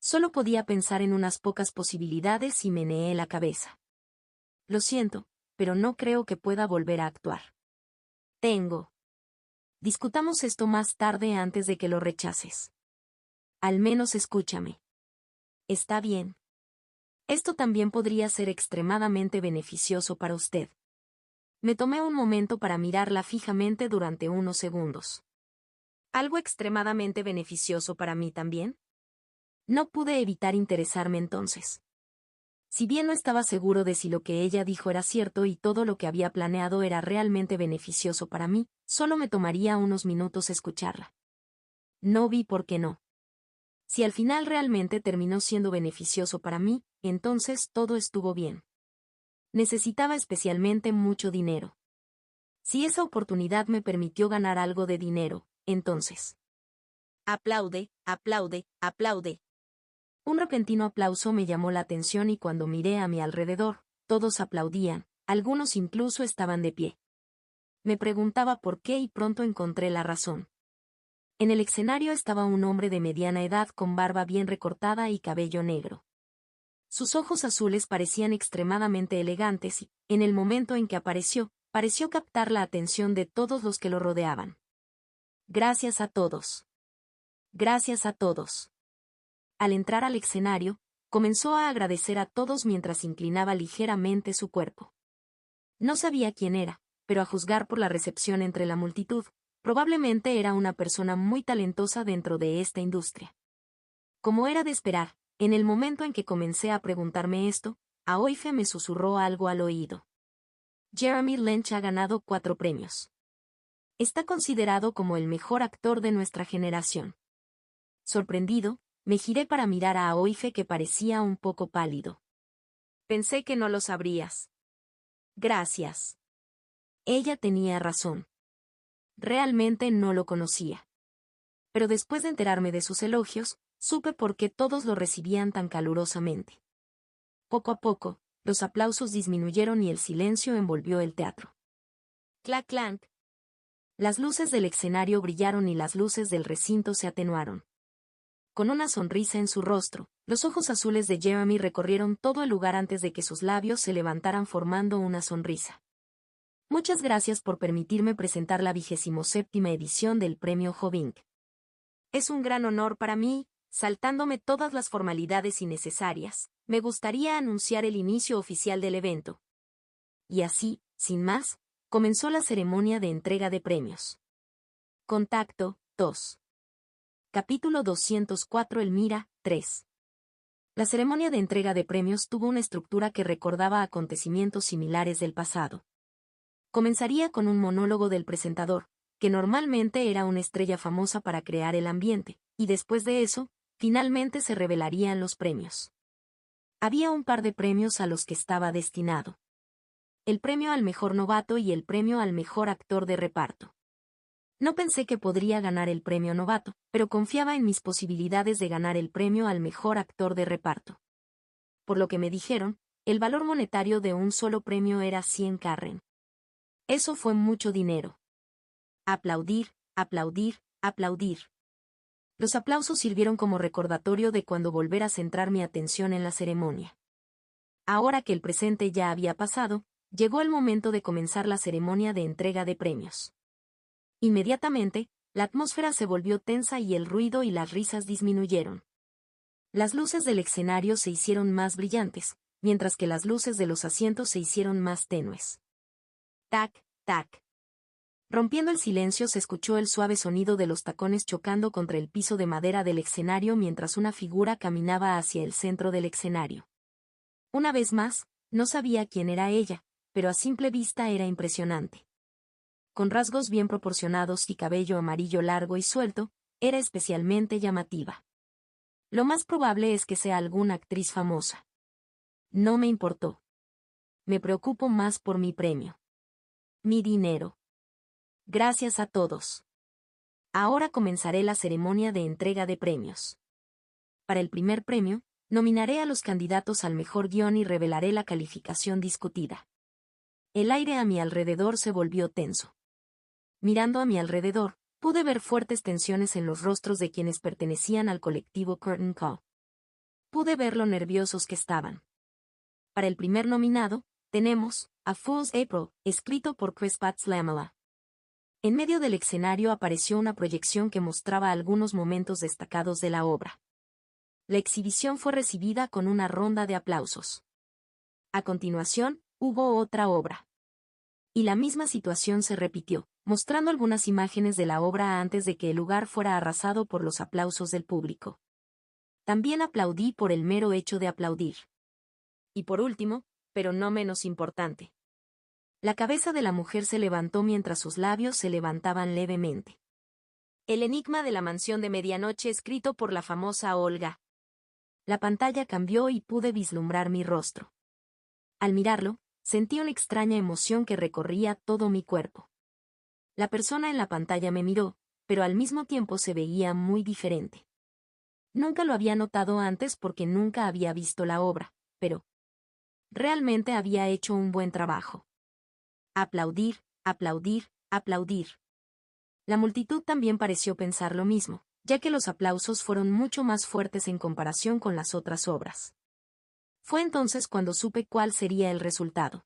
Solo podía pensar en unas pocas posibilidades y meneé la cabeza. Lo siento, pero no creo que pueda volver a actuar. Discutamos esto más tarde antes de que lo rechaces. Al menos escúchame. Está bien. Esto también podría ser extremadamente beneficioso para usted. Me tomé un momento para mirarla fijamente durante unos segundos. ¿Algo extremadamente beneficioso para mí también? No pude evitar interesarme entonces. Si bien no estaba seguro de si lo que ella dijo era cierto y todo lo que había planeado era realmente beneficioso para mí, solo me tomaría unos minutos escucharla. No vi por qué no. Si al final realmente terminó siendo beneficioso para mí, entonces todo estuvo bien. Necesitaba especialmente mucho dinero. Si esa oportunidad me permitió ganar algo de dinero, entonces. Aplaude, aplaude, aplaude. Un repentino aplauso me llamó la atención y cuando miré a mi alrededor, todos aplaudían, algunos incluso estaban de pie. Me preguntaba por qué y pronto encontré la razón. En el escenario estaba un hombre de mediana edad con barba bien recortada y cabello negro. Sus ojos azules parecían extremadamente elegantes y, en el momento en que apareció, pareció captar la atención de todos los que lo rodeaban. Gracias a todos. Gracias a todos. Al entrar al escenario, comenzó a agradecer a todos mientras inclinaba ligeramente su cuerpo. No sabía quién era, pero a juzgar por la recepción entre la multitud, probablemente era una persona muy talentosa dentro de esta industria. Como era de esperar, en el momento en que comencé a preguntarme esto, Aoife me susurró algo al oído. Jeremy Lynch ha ganado 4 premios. Está considerado como el mejor actor de nuestra generación. Sorprendido, me giré para mirar a Aoife que parecía un poco pálido. Pensé que no lo sabrías. Gracias. Ella tenía razón. Realmente no lo conocía. Pero después de enterarme de sus elogios, supe por qué todos lo recibían tan calurosamente. Poco a poco, los aplausos disminuyeron y el silencio envolvió el teatro. Clac clank. Las luces del escenario brillaron y las luces del recinto se atenuaron. Con una sonrisa en su rostro, los ojos azules de Jeremy recorrieron todo el lugar antes de que sus labios se levantaran formando una sonrisa. Muchas gracias por permitirme presentar la 27ª edición del Premio Jovink. Es un gran honor para mí, saltándome todas las formalidades innecesarias, me gustaría anunciar el inicio oficial del evento. Y así, sin más, comenzó la ceremonia de entrega de premios. Contacto 2. Capítulo 204 Elmira 3. La ceremonia de entrega de premios tuvo una estructura que recordaba acontecimientos similares del pasado. Comenzaría con un monólogo del presentador, que normalmente era una estrella famosa para crear el ambiente, y después de eso, finalmente se revelarían los premios. Había un par de premios a los que estaba destinado. El premio al mejor novato y el premio al mejor actor de reparto. No pensé que podría ganar el premio novato, pero confiaba en mis posibilidades de ganar el premio al mejor actor de reparto. Por lo que me dijeron, el valor monetario de un solo premio era 100 Carren. Eso fue mucho dinero. Aplaudir, aplaudir, aplaudir. Los aplausos sirvieron como recordatorio de cuando volver a centrar mi atención en la ceremonia. Ahora que el presente ya había pasado, llegó el momento de comenzar la ceremonia de entrega de premios. Inmediatamente, la atmósfera se volvió tensa y el ruido y las risas disminuyeron. Las luces del escenario se hicieron más brillantes, mientras que las luces de los asientos se hicieron más tenues. Tac, tac. Rompiendo el silencio se escuchó el suave sonido de los tacones chocando contra el piso de madera del escenario mientras una figura caminaba hacia el centro del escenario. Una vez más, no sabía quién era ella, pero a simple vista era impresionante. Con rasgos bien proporcionados y cabello amarillo largo y suelto, era especialmente llamativa. Lo más probable es que sea alguna actriz famosa. No me importó. Me preocupo más por mi premio. Mi dinero. Gracias a todos. Ahora comenzaré la ceremonia de entrega de premios. Para el primer premio, nominaré a los candidatos al mejor guión y revelaré la calificación discutida. El aire a mi alrededor se volvió tenso. Mirando a mi alrededor, pude ver fuertes tensiones en los rostros de quienes pertenecían al colectivo Curtain Call. Pude ver lo nerviosos que estaban. Para el primer nominado, tenemos A Fool's April, escrito por Chris Patz-Lamela. En medio del escenario apareció una proyección que mostraba algunos momentos destacados de la obra. La exhibición fue recibida con una ronda de aplausos. A continuación, hubo otra obra. Y la misma situación se repitió, mostrando algunas imágenes de la obra antes de que el lugar fuera arrasado por los aplausos del público. También aplaudí por el mero hecho de aplaudir. Y por último, pero no menos importante. La cabeza de la mujer se levantó mientras sus labios se levantaban levemente. El enigma de la mansión de medianoche escrito por la famosa Olga. La pantalla cambió y pude vislumbrar mi rostro. Al mirarlo, sentí una extraña emoción que recorría todo mi cuerpo. La persona en la pantalla me miró, pero al mismo tiempo se veía muy diferente. Nunca lo había notado antes porque nunca había visto la obra, pero realmente había hecho un buen trabajo. Aplaudir, aplaudir, aplaudir. La multitud también pareció pensar lo mismo, ya que los aplausos fueron mucho más fuertes en comparación con las otras obras. Fue entonces cuando supe cuál sería el resultado.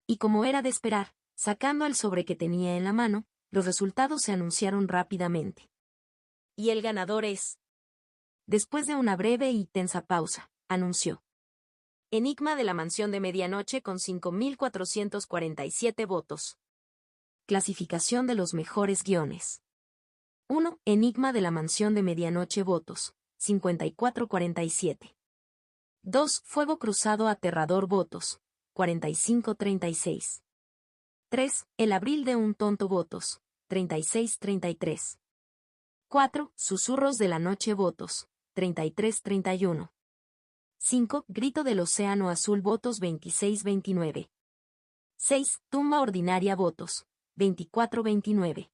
Y como era de esperar, sacando el sobre que tenía en la mano, los resultados se anunciaron rápidamente. Y el ganador es... Después de una breve y tensa pausa, anunció. Enigma de la mansión de medianoche con 5.447 votos. Clasificación de los mejores guiones. 1. Enigma de la mansión de medianoche votos, 54-47. 2. Fuego cruzado aterrador votos, 45-36. 3. El abril de un tonto votos, 36-33. 4. Susurros de la noche votos, 33-31. 5. Grito del océano azul votos 26-29. 6. Tumba ordinaria votos, 24-29.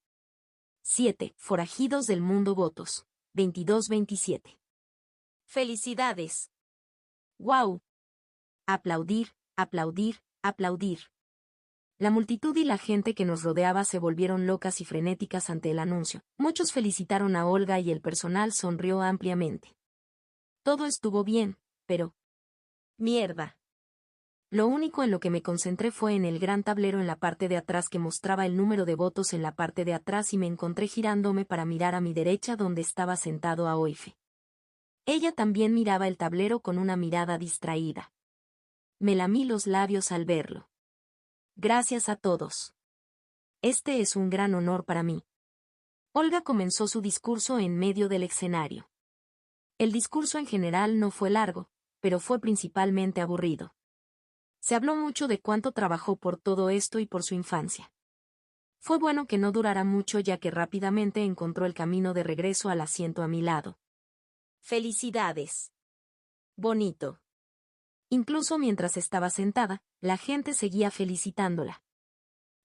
7. Forajidos del mundo votos, 22-27. ¡Felicidades! ¡Wow! Aplaudir, aplaudir, aplaudir. La multitud y la gente que nos rodeaba se volvieron locas y frenéticas ante el anuncio. Muchos felicitaron a Olga y el personal sonrió ampliamente. Todo estuvo bien, pero... ¡mierda! Lo único en lo que me concentré fue en el gran tablero en la parte de atrás que mostraba el número de votos en la parte de atrás y me encontré girándome para mirar a mi derecha donde estaba sentado Aoife. Ella también miraba el tablero con una mirada distraída. Me lamí los labios al verlo. Gracias a todos. Este es un gran honor para mí. Olga comenzó su discurso en medio del escenario. El discurso en general no fue largo, pero fue principalmente aburrido. Se habló mucho de cuánto trabajó por todo esto y por su infancia. Fue bueno que no durara mucho ya que rápidamente encontró el camino de regreso al asiento a mi lado. ¡Felicidades! Bonito. Incluso mientras estaba sentada, la gente seguía felicitándola.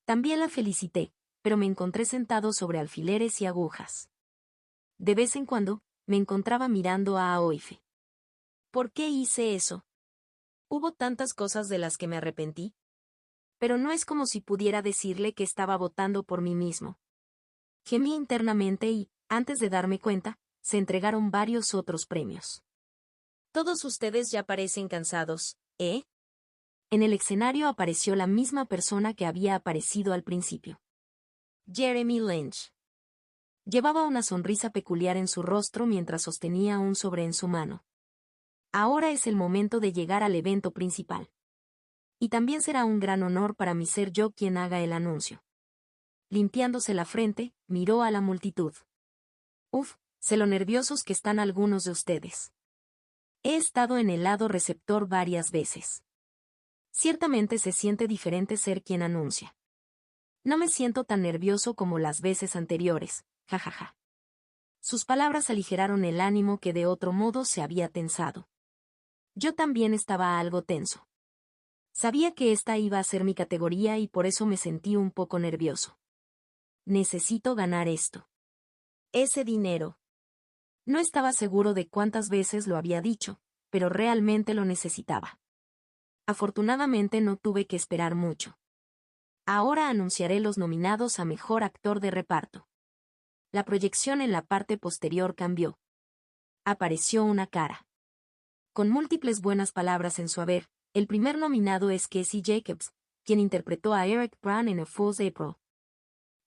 También la felicité, pero me encontré sentado sobre alfileres y agujas. De vez en cuando, me encontraba mirando a Aoife. ¿Por qué hice eso? ¿Hubo tantas cosas de las que me arrepentí? Pero no es como si pudiera decirle que estaba votando por mí mismo. Gemí internamente y, antes de darme cuenta, se entregaron varios otros premios. Todos ustedes ya parecen cansados, ¿eh? En el escenario apareció la misma persona que había aparecido al principio. Jeremy Lynch. Llevaba una sonrisa peculiar en su rostro mientras sostenía un sobre en su mano. Ahora es el momento de llegar al evento principal. Y también será un gran honor para mí ser yo quien haga el anuncio. Limpiándose la frente, miró a la multitud. Uf, sé lo nerviosos que están algunos de ustedes. He estado en el lado receptor varias veces. Ciertamente se siente diferente ser quien anuncia. No me siento tan nervioso como las veces anteriores, jajaja. Sus palabras aligeraron el ánimo que de otro modo se había tensado. Yo también estaba algo tenso. Sabía que esta iba a ser mi categoría y por eso me sentí un poco nervioso. Necesito ganar esto. Ese dinero. No estaba seguro de cuántas veces lo había dicho, pero realmente lo necesitaba. Afortunadamente no tuve que esperar mucho. Ahora anunciaré los nominados a Mejor Actor de Reparto. La proyección en la parte posterior cambió. Apareció una cara. con múltiples buenas palabras en su haber. El primer nominado es Casey Jacobs, quien interpretó a Eric Brown en A Fool's April.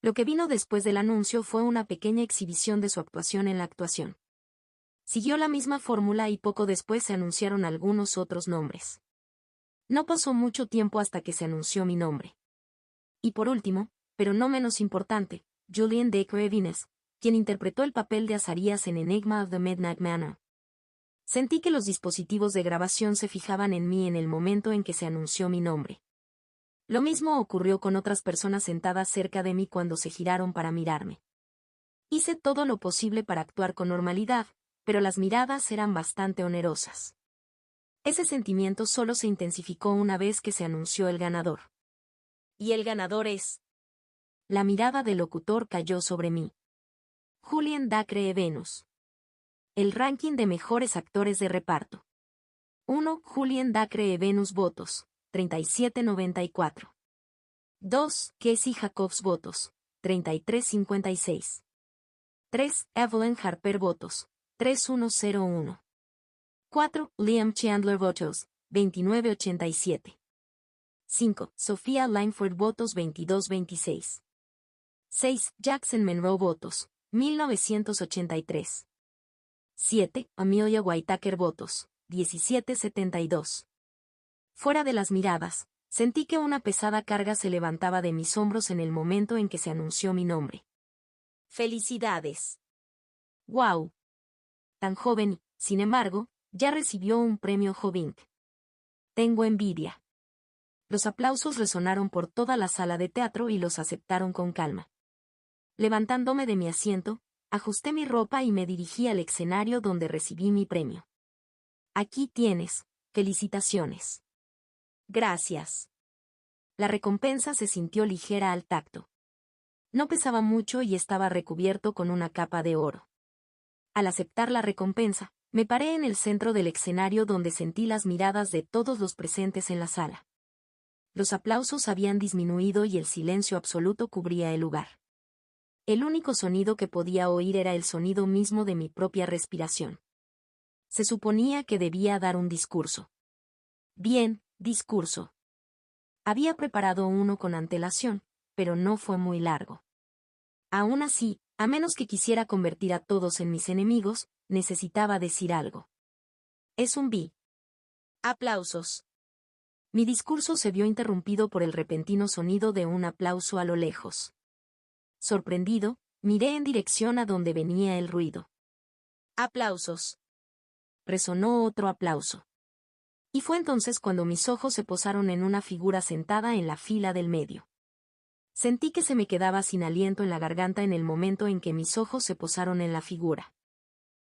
Lo que vino después del anuncio fue una pequeña exhibición de su actuación en la actuación. Siguió la misma fórmula y poco después se anunciaron algunos otros nombres. No pasó mucho tiempo hasta que se anunció mi nombre. Y por último, pero no menos importante, Julian Dacre Evans, quien interpretó el papel de Azarías en Enigma of the Midnight Manor. Sentí que los dispositivos de grabación se fijaban en mí en el momento en que se anunció mi nombre. Lo mismo ocurrió con otras personas sentadas cerca de mí cuando se giraron para mirarme. Hice todo lo posible para actuar con normalidad, pero las miradas eran bastante onerosas. Ese sentimiento solo se intensificó una vez que se anunció el ganador. Y el ganador es... La mirada del locutor cayó sobre mí. Julian Dacre Evans. El ranking de mejores actores de reparto. 1. Julian Dacre Evans votos, 37.94. 2. Casey Jacobs votos, 33.56. 3. Evelyn Harper votos, 3.101. 4. Liam Chandler votos, 29.87. 5. Sofía Langford votos 22.26. 6. Jackson Monroe votos, 1983. 7. Amelia Whitaker votos, 17.72. Fuera de las miradas, sentí que una pesada carga se levantaba de mis hombros en el momento en que se anunció mi nombre. ¡Felicidades! ¡Wow! Tan joven y, sin embargo, ya recibió un premio Jovink. Tengo envidia. Los aplausos resonaron por toda la sala de teatro y los aceptaron con calma. Levantándome de mi asiento, ajusté mi ropa y me dirigí al escenario donde recibí mi premio. Aquí tienes, felicitaciones. Gracias. La recompensa se sintió ligera al tacto. No pesaba mucho y estaba recubierto con una capa de oro. Al aceptar la recompensa, me paré en el centro del escenario donde sentí las miradas de todos los presentes en la sala. Los aplausos habían disminuido y el silencio absoluto cubría el lugar. El único sonido que podía oír era el sonido mismo de mi propia respiración. Se suponía que debía dar un discurso. Bien, discurso. Había preparado uno con antelación, pero no fue muy largo. Aún así, a menos que quisiera convertir a todos en mis enemigos, necesitaba decir algo. Es un bi. Aplausos. Mi discurso se vio interrumpido por el repentino sonido de un aplauso a lo lejos. Sorprendido, miré en dirección a donde venía el ruido. Aplausos. Resonó otro aplauso. Y fue entonces cuando mis ojos se posaron en una figura sentada en la fila del medio. Sentí que se me quedaba sin aliento en la garganta en el momento en que mis ojos se posaron en la figura.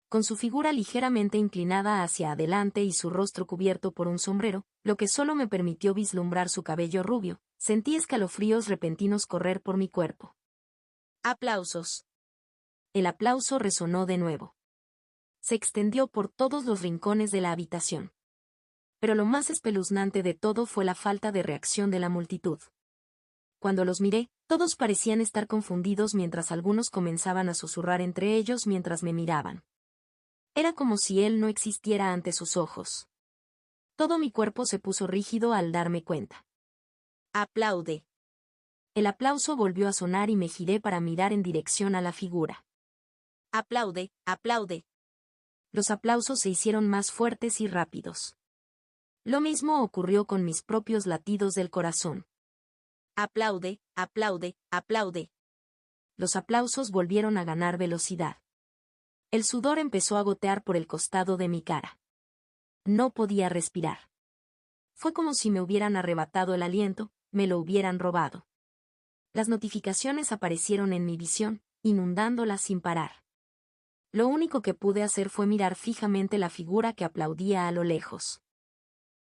Con su figura ligeramente inclinada hacia adelante y su rostro cubierto por un sombrero, lo que solo me permitió vislumbrar su cabello rubio, sentí escalofríos repentinos correr por mi cuerpo. Aplausos. El aplauso resonó de nuevo. Se extendió por todos los rincones de la habitación. Pero lo más espeluznante de todo fue la falta de reacción de la multitud. Cuando los miré, todos parecían estar confundidos mientras algunos comenzaban a susurrar entre ellos mientras me miraban. Era como si él no existiera ante sus ojos. Todo mi cuerpo se puso rígido al darme cuenta. Aplaude. El aplauso volvió a sonar y me giré para mirar en dirección a la figura. Aplaude, aplaude. Los aplausos se hicieron más fuertes y rápidos. Lo mismo ocurrió con mis propios latidos del corazón. Aplaude, aplaude, aplaude. Los aplausos volvieron a ganar velocidad. El sudor empezó a gotear por el costado de mi cara. No podía respirar. Fue como si me hubieran arrebatado el aliento, me lo hubieran robado. Las notificaciones aparecieron en mi visión, inundándola sin parar. Lo único que pude hacer fue mirar fijamente la figura que aplaudía a lo lejos.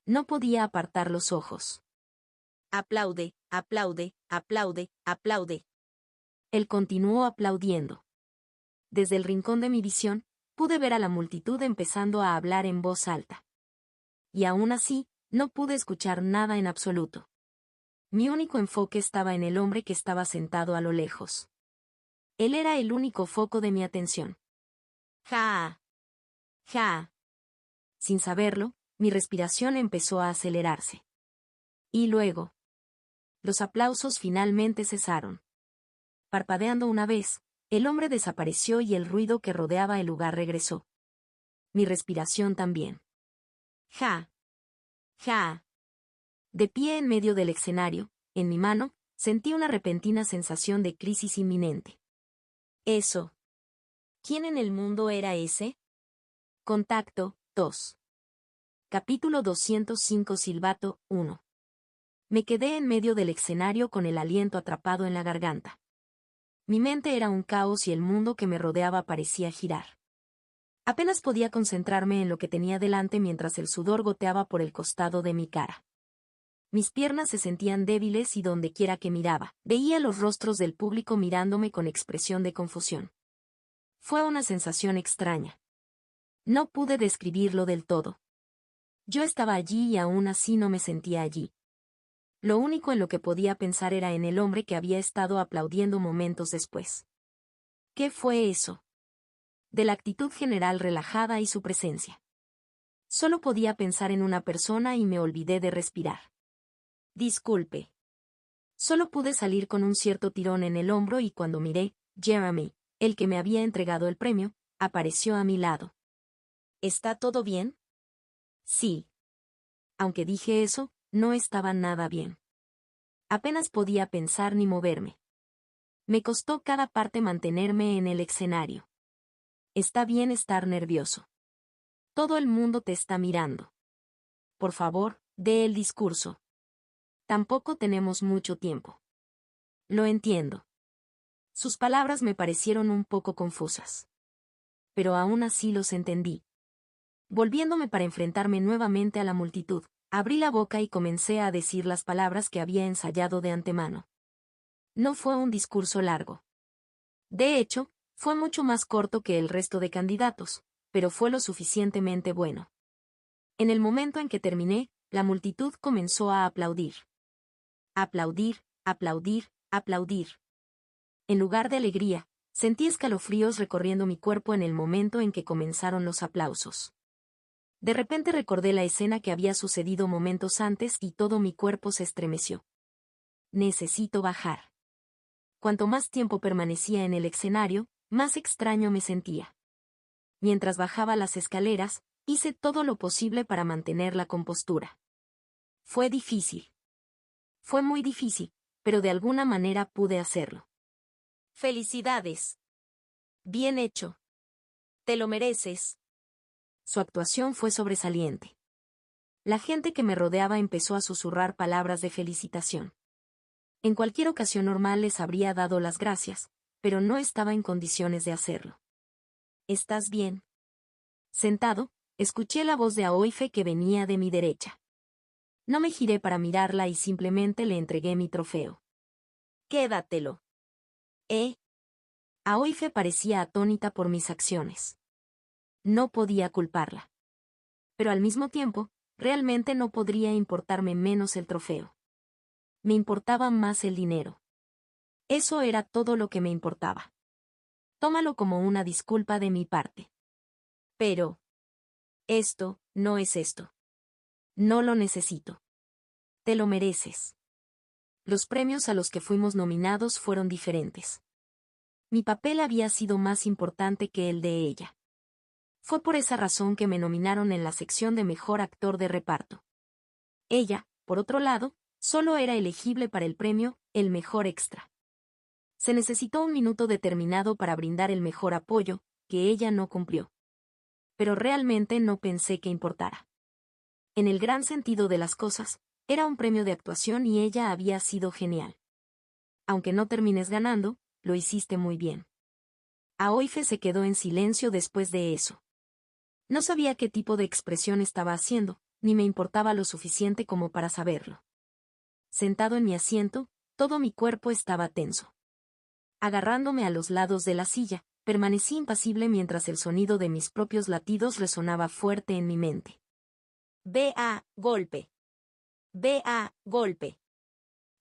No podía apartar los ojos. Aplaude, aplaude, aplaude, aplaude. Él continuó aplaudiendo. Desde el rincón de mi visión, pude ver a la multitud empezando a hablar en voz alta. Y aún así, no pude escuchar nada en absoluto. Mi único enfoque estaba en el hombre que estaba sentado a lo lejos. Él era el único foco de mi atención. ¡Ja! ¡Ja! Sin saberlo, mi respiración empezó a acelerarse. Y luego, los aplausos finalmente cesaron. Parpadeando una vez, el hombre desapareció y el ruido que rodeaba el lugar regresó. Mi respiración también. Ja. Ja. De pie en medio del escenario, en mi mano, sentí una repentina sensación de crisis inminente. Eso. ¿Quién en el mundo era ese? Contacto 2. Capítulo 205 Silbato 1. Me quedé en medio del escenario con el aliento atrapado en la garganta. Mi mente era un caos y el mundo que me rodeaba parecía girar. Apenas podía concentrarme en lo que tenía delante mientras el sudor goteaba por el costado de mi cara. Mis piernas se sentían débiles y dondequiera que miraba, veía los rostros del público mirándome con expresión de confusión. Fue una sensación extraña. No pude describirlo del todo. Yo estaba allí y aún así no me sentía allí. Lo único en lo que podía pensar era en el hombre que había estado aplaudiendo momentos después. ¿Qué fue eso? De la actitud general relajada y su presencia. Solo podía pensar en una persona y me olvidé de respirar. Disculpe. Solo pude salir con un cierto tirón en el hombro y cuando miré, Jeremy, el que me había entregado el premio, apareció a mi lado. ¿Está todo bien? Sí. Aunque dije eso, no estaba nada bien. Apenas podía pensar ni moverme. Me costó cada parte mantenerme en el escenario. Está bien estar nervioso. Todo el mundo te está mirando. Por favor, dé el discurso. Tampoco tenemos mucho tiempo. Lo entiendo. Sus palabras me parecieron un poco confusas. Pero aún así los entendí. Volviéndome para enfrentarme nuevamente a la multitud, abrí la boca y comencé a decir las palabras que había ensayado de antemano. No fue un discurso largo. De hecho, fue mucho más corto que el resto de candidatos, pero fue lo suficientemente bueno. En el momento en que terminé, la multitud comenzó a aplaudir. Aplaudir, aplaudir, aplaudir. En lugar de alegría, sentí escalofríos recorriendo mi cuerpo en el momento en que comenzaron los aplausos. De repente recordé la escena que había sucedido momentos antes y todo mi cuerpo se estremeció. Necesito bajar. Cuanto más tiempo permanecía en el escenario, más extraño me sentía. Mientras bajaba las escaleras, hice todo lo posible para mantener la compostura. Fue difícil. Fue muy difícil, pero de alguna manera pude hacerlo. ¡Felicidades! Bien hecho. Te lo mereces. Su actuación fue sobresaliente. La gente que me rodeaba empezó a susurrar palabras de felicitación. En cualquier ocasión normal les habría dado las gracias, pero no estaba en condiciones de hacerlo. ¿Estás bien? Sentado, escuché la voz de Aoife que venía de mi derecha. No me giré para mirarla y simplemente le entregué mi trofeo. Quédatelo. Aoife parecía atónita por mis acciones. No podía culparla. Pero al mismo tiempo, realmente no podría importarme menos el trofeo. Me importaba más el dinero. Eso era todo lo que me importaba. Tómalo como una disculpa de mi parte. Pero esto no es esto. No lo necesito. Te lo mereces. Los premios a los que fuimos nominados fueron diferentes. Mi papel había sido más importante que el de ella. Fue por esa razón que me nominaron en la sección de mejor actor de reparto. Ella, por otro lado, solo era elegible para el premio, el mejor extra. Se necesitó un minuto determinado para brindar el mejor apoyo, que ella no cumplió. Pero realmente no pensé que importara. En el gran sentido de las cosas, era un premio de actuación y ella había sido genial. Aunque no termines ganando, lo hiciste muy bien. Aoife se quedó en silencio después de eso. No sabía qué tipo de expresión estaba haciendo, ni me importaba lo suficiente como para saberlo. Sentado en mi asiento, todo mi cuerpo estaba tenso. Agarrándome a los lados de la silla, permanecí impasible mientras el sonido de mis propios latidos resonaba fuerte en mi mente. Vea, golpe. Vea, golpe.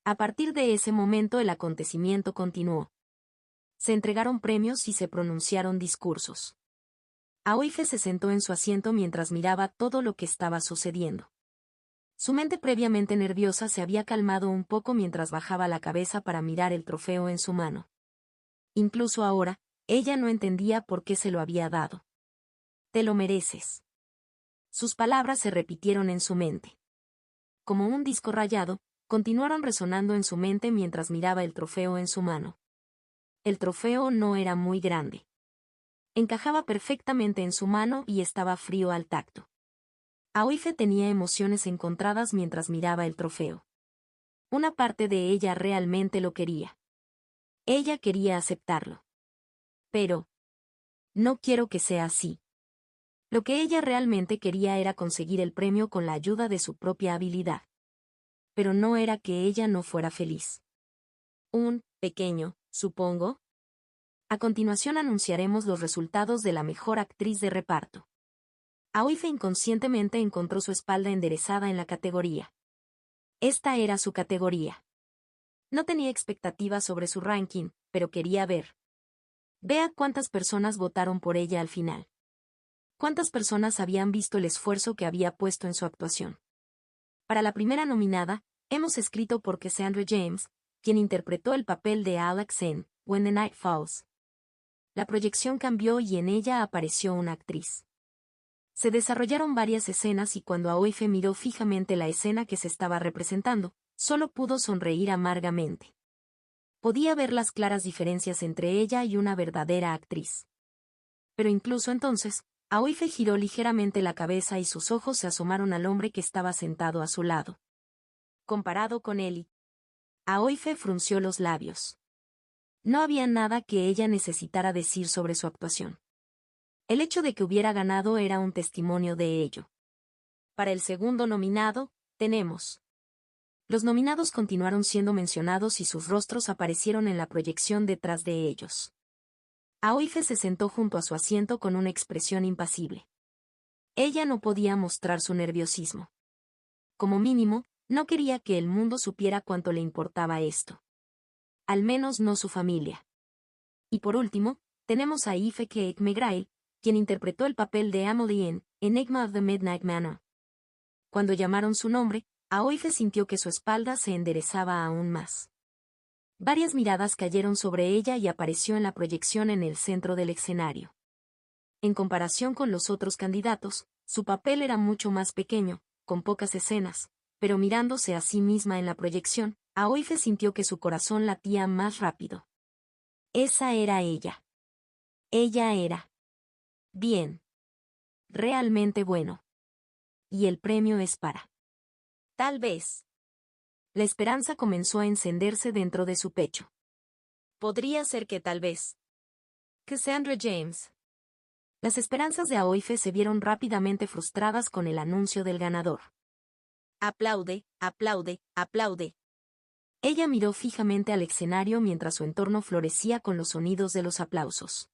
A partir de ese momento el acontecimiento continuó. Se entregaron premios y se pronunciaron discursos. Aoife se sentó en su asiento mientras miraba todo lo que estaba sucediendo. Su mente previamente nerviosa se había calmado un poco mientras bajaba la cabeza para mirar el trofeo en su mano. Incluso ahora, ella no entendía por qué se lo había dado. «Te lo mereces». Sus palabras se repitieron en su mente. Como un disco rayado, continuaron resonando en su mente mientras miraba el trofeo en su mano. El trofeo no era muy grande. Encajaba perfectamente en su mano y estaba frío al tacto. Aoife tenía emociones encontradas mientras miraba el trofeo. Una parte de ella realmente lo quería. Ella quería aceptarlo. Pero no quiero que sea así. Lo que ella realmente quería era conseguir el premio con la ayuda de su propia habilidad. Pero no era que ella no fuera feliz. Un pequeño, supongo. A continuación anunciaremos los resultados de la mejor actriz de reparto. Aoife inconscientemente encontró su espalda enderezada en la categoría. Esta era su categoría. No tenía expectativas sobre su ranking, pero quería ver. Vea cuántas personas votaron por ella al final. Cuántas personas habían visto el esfuerzo que había puesto en su actuación. Para la primera nominada, hemos escrito por Cassandra James, quien interpretó el papel de Alex en When the Night Falls. La proyección cambió y en ella apareció una actriz. Se desarrollaron varias escenas y cuando Aoife miró fijamente la escena que se estaba representando, solo pudo sonreír amargamente. Podía ver las claras diferencias entre ella y una verdadera actriz. Pero incluso entonces, Aoife giró ligeramente la cabeza y sus ojos se asomaron al hombre que estaba sentado a su lado. Comparado con él, Aoife frunció los labios. No había nada que ella necesitara decir sobre su actuación. El hecho de que hubiera ganado era un testimonio de ello. Para el segundo nominado, tenemos. Los nominados continuaron siendo mencionados y sus rostros aparecieron en la proyección detrás de ellos. Aoife se sentó junto a su asiento con una expresión impasible. Ella no podía mostrar su nerviosismo. Como mínimo, no quería que el mundo supiera cuánto le importaba esto. Al menos no su familia. Y por último, tenemos a Aoife McGrail, quien interpretó el papel de Emily en Enigma of the Midnight Manor. Cuando llamaron su nombre, Aoife sintió que su espalda se enderezaba aún más. Varias miradas cayeron sobre ella y apareció en la proyección en el centro del escenario. En comparación con los otros candidatos, su papel era mucho más pequeño, con pocas escenas, pero mirándose a sí misma en la proyección, Aoife sintió que su corazón latía más rápido. Esa era ella. Ella era. Bien. Realmente bueno. Y el premio es para. Tal vez. La esperanza comenzó a encenderse dentro de su pecho. Podría ser que tal vez. Cassandra James. Las esperanzas de Aoife se vieron rápidamente frustradas con el anuncio del ganador. Aplaude, aplaude, aplaude. Ella miró fijamente al escenario mientras su entorno florecía con los sonidos de los aplausos.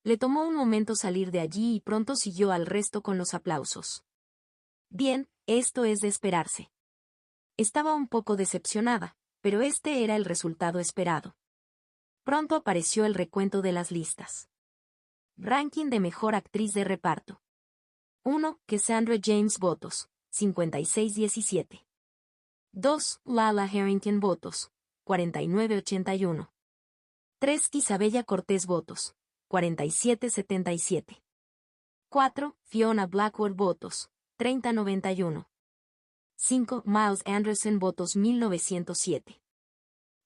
Le tomó un momento salir de allí y pronto siguió al resto con los aplausos. Bien, esto es de esperarse. Estaba un poco decepcionada, pero este era el resultado esperado. Pronto apareció el recuento de las listas. Ranking de mejor actriz de reparto. 1. Cassandra James votos, 56-17. 2. Lala Harrington votos, 49-81. 3. Isabella Cortés votos, 47-77. 4. Fiona Blackwood votos, 30-91. 5. Miles Anderson votos 1907.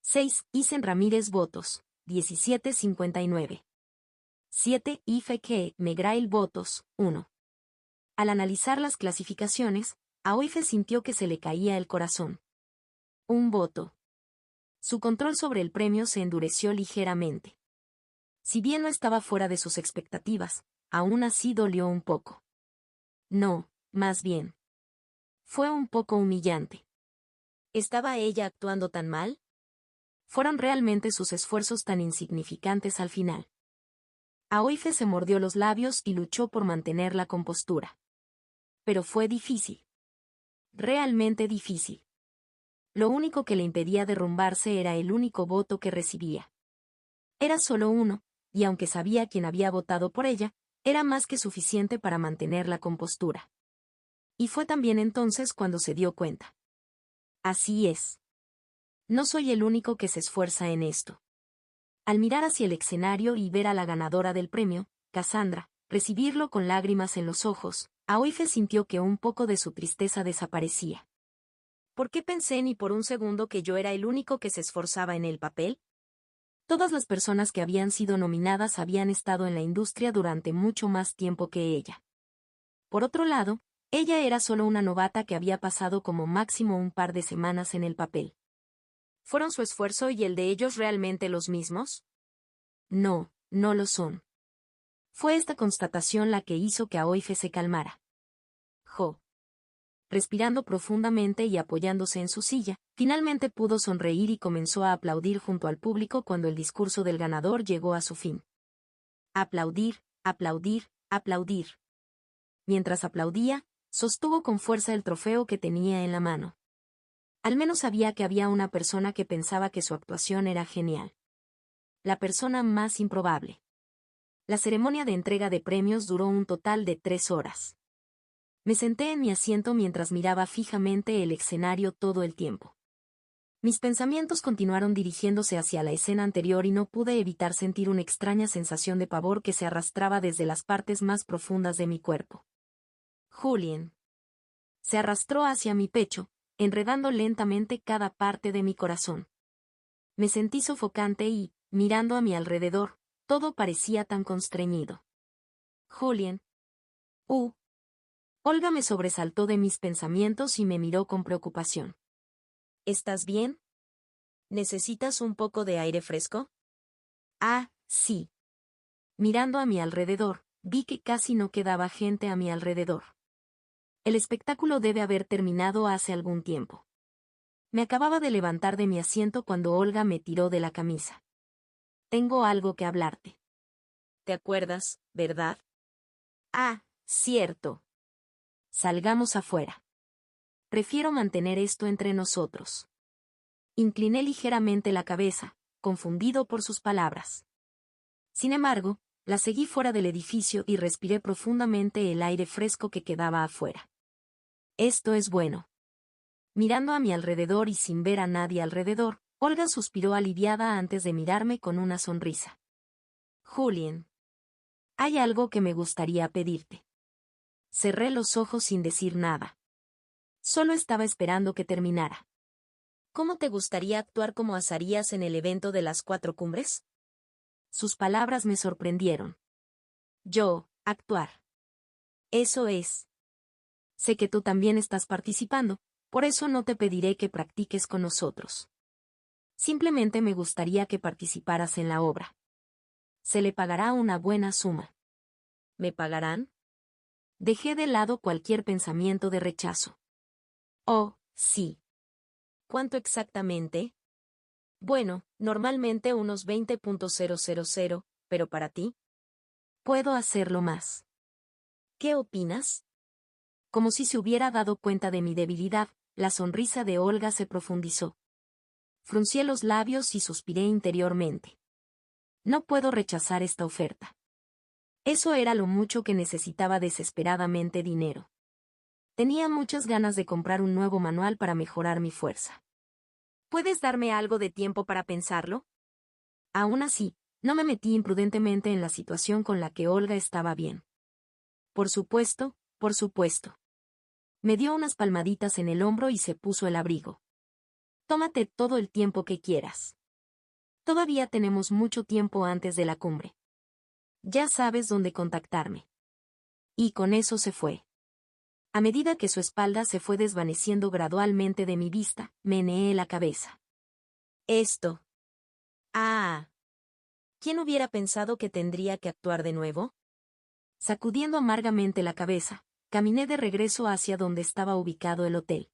6. Isen Ramírez votos, 17-59. 7. Aoife McGrail votos, 1. Al analizar las clasificaciones, Aoife sintió que se le caía el corazón. Un voto. Su control sobre el premio se endureció ligeramente. Si bien no estaba fuera de sus expectativas, aún así dolió un poco. No, más bien. Fue un poco humillante. ¿Estaba ella actuando tan mal? ¿Fueron realmente sus esfuerzos tan insignificantes al final? Aoife se mordió los labios y luchó por mantener la compostura. Pero fue difícil. Realmente difícil. Lo único que le impedía derrumbarse era el único voto que recibía. Era solo uno, y aunque sabía quién había votado por ella, Era más que suficiente para mantener la compostura. Y fue también entonces cuando se dio cuenta. Así es. No soy el único que se esfuerza en esto. Al mirar hacia el escenario y ver a la ganadora del premio, Cassandra, recibirlo con lágrimas en los ojos, Aoife sintió que un poco de su tristeza desaparecía. ¿Por qué pensé ni por un segundo que yo era el único que se esforzaba en el papel? Todas las personas que habían sido nominadas habían estado en la industria durante mucho más tiempo que ella. Por otro lado, ella era solo una novata que había pasado como máximo un par de semanas en el papel. ¿Fueron su esfuerzo y el de ellos realmente los mismos? No, no lo son. Fue esta constatación la que hizo que Aoife se calmara. Jo. Respirando profundamente y apoyándose en su silla, finalmente pudo sonreír y comenzó a aplaudir junto al público cuando el discurso del ganador llegó a su fin. Aplaudir, aplaudir, aplaudir. Mientras aplaudía, sostuvo con fuerza el trofeo que tenía en la mano. Al menos sabía que había una persona que pensaba que su actuación era genial. La persona más improbable. La ceremonia de entrega de premios duró un total de 3 horas. Me senté en mi asiento mientras miraba fijamente el escenario todo el tiempo. Mis pensamientos continuaron dirigiéndose hacia la escena anterior y no pude evitar sentir una extraña sensación de pavor que se arrastraba desde las partes más profundas de mi cuerpo. Julien. Se arrastró hacia mi pecho, enredando lentamente cada parte de mi corazón. Me sentí sofocante y, mirando a mi alrededor, todo parecía tan constreñido. Julien. Olga me sobresaltó de mis pensamientos y me miró con preocupación. ¿Estás bien? ¿Necesitas un poco de aire fresco? Ah, sí. Mirando a mi alrededor, vi que casi no quedaba gente a mi alrededor. El espectáculo debe haber terminado hace algún tiempo. Me acababa de levantar de mi asiento cuando Olga me tiró de la camisa. Tengo algo que hablarte. ¿Te acuerdas, verdad? Ah, cierto. Salgamos afuera. Prefiero mantener esto entre nosotros. Incliné ligeramente la cabeza, confundido por sus palabras. Sin embargo, la seguí fuera del edificio y respiré profundamente el aire fresco que quedaba afuera. Esto es bueno. Mirando a mi alrededor y sin ver a nadie alrededor, Olga suspiró aliviada antes de mirarme con una sonrisa. Julien. Hay algo que me gustaría pedirte. Cerré los ojos sin decir nada. Solo estaba esperando que terminara. ¿Cómo te gustaría actuar como Azarías en el evento de las 4 cumbres? Sus palabras me sorprendieron. Yo, actuar. Eso es. Sé que tú también estás participando, por eso no te pediré que practiques con nosotros. Simplemente me gustaría que participaras en la obra. Se le pagará una buena suma. ¿Me pagarán? Dejé de lado cualquier pensamiento de rechazo. Oh, sí. ¿Cuánto exactamente? Bueno, normalmente unos 20.000, pero para ti. Puedo hacerlo más. ¿Qué opinas? Como si se hubiera dado cuenta de mi debilidad, la sonrisa de Olga se profundizó. Fruncí los labios y suspiré interiormente. No puedo rechazar esta oferta. Eso era lo mucho que necesitaba desesperadamente dinero. Tenía muchas ganas de comprar un nuevo manual para mejorar mi fuerza. ¿Puedes darme algo de tiempo para pensarlo? Aún así, no me metí imprudentemente en la situación con la que Olga estaba bien. Por supuesto, por supuesto. Me dio unas palmaditas en el hombro y se puso el abrigo. Tómate todo el tiempo que quieras. Todavía tenemos mucho tiempo antes de la cumbre. Ya sabes dónde contactarme. Y con eso se fue. A medida que su espalda se fue desvaneciendo gradualmente de mi vista, meneé la cabeza. Esto. Ah. ¿Quién hubiera pensado que tendría que actuar de nuevo? Sacudiendo amargamente la cabeza, caminé de regreso hacia donde estaba ubicado el hotel.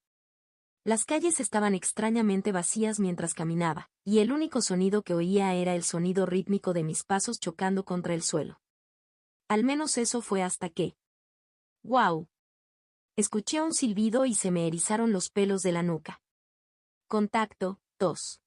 Las calles estaban extrañamente vacías mientras caminaba, y el único sonido que oía era el sonido rítmico de mis pasos chocando contra el suelo. Al menos eso fue hasta que... ¡Guau! Escuché un silbido y se me erizaron los pelos de la nuca. Contacto, tos.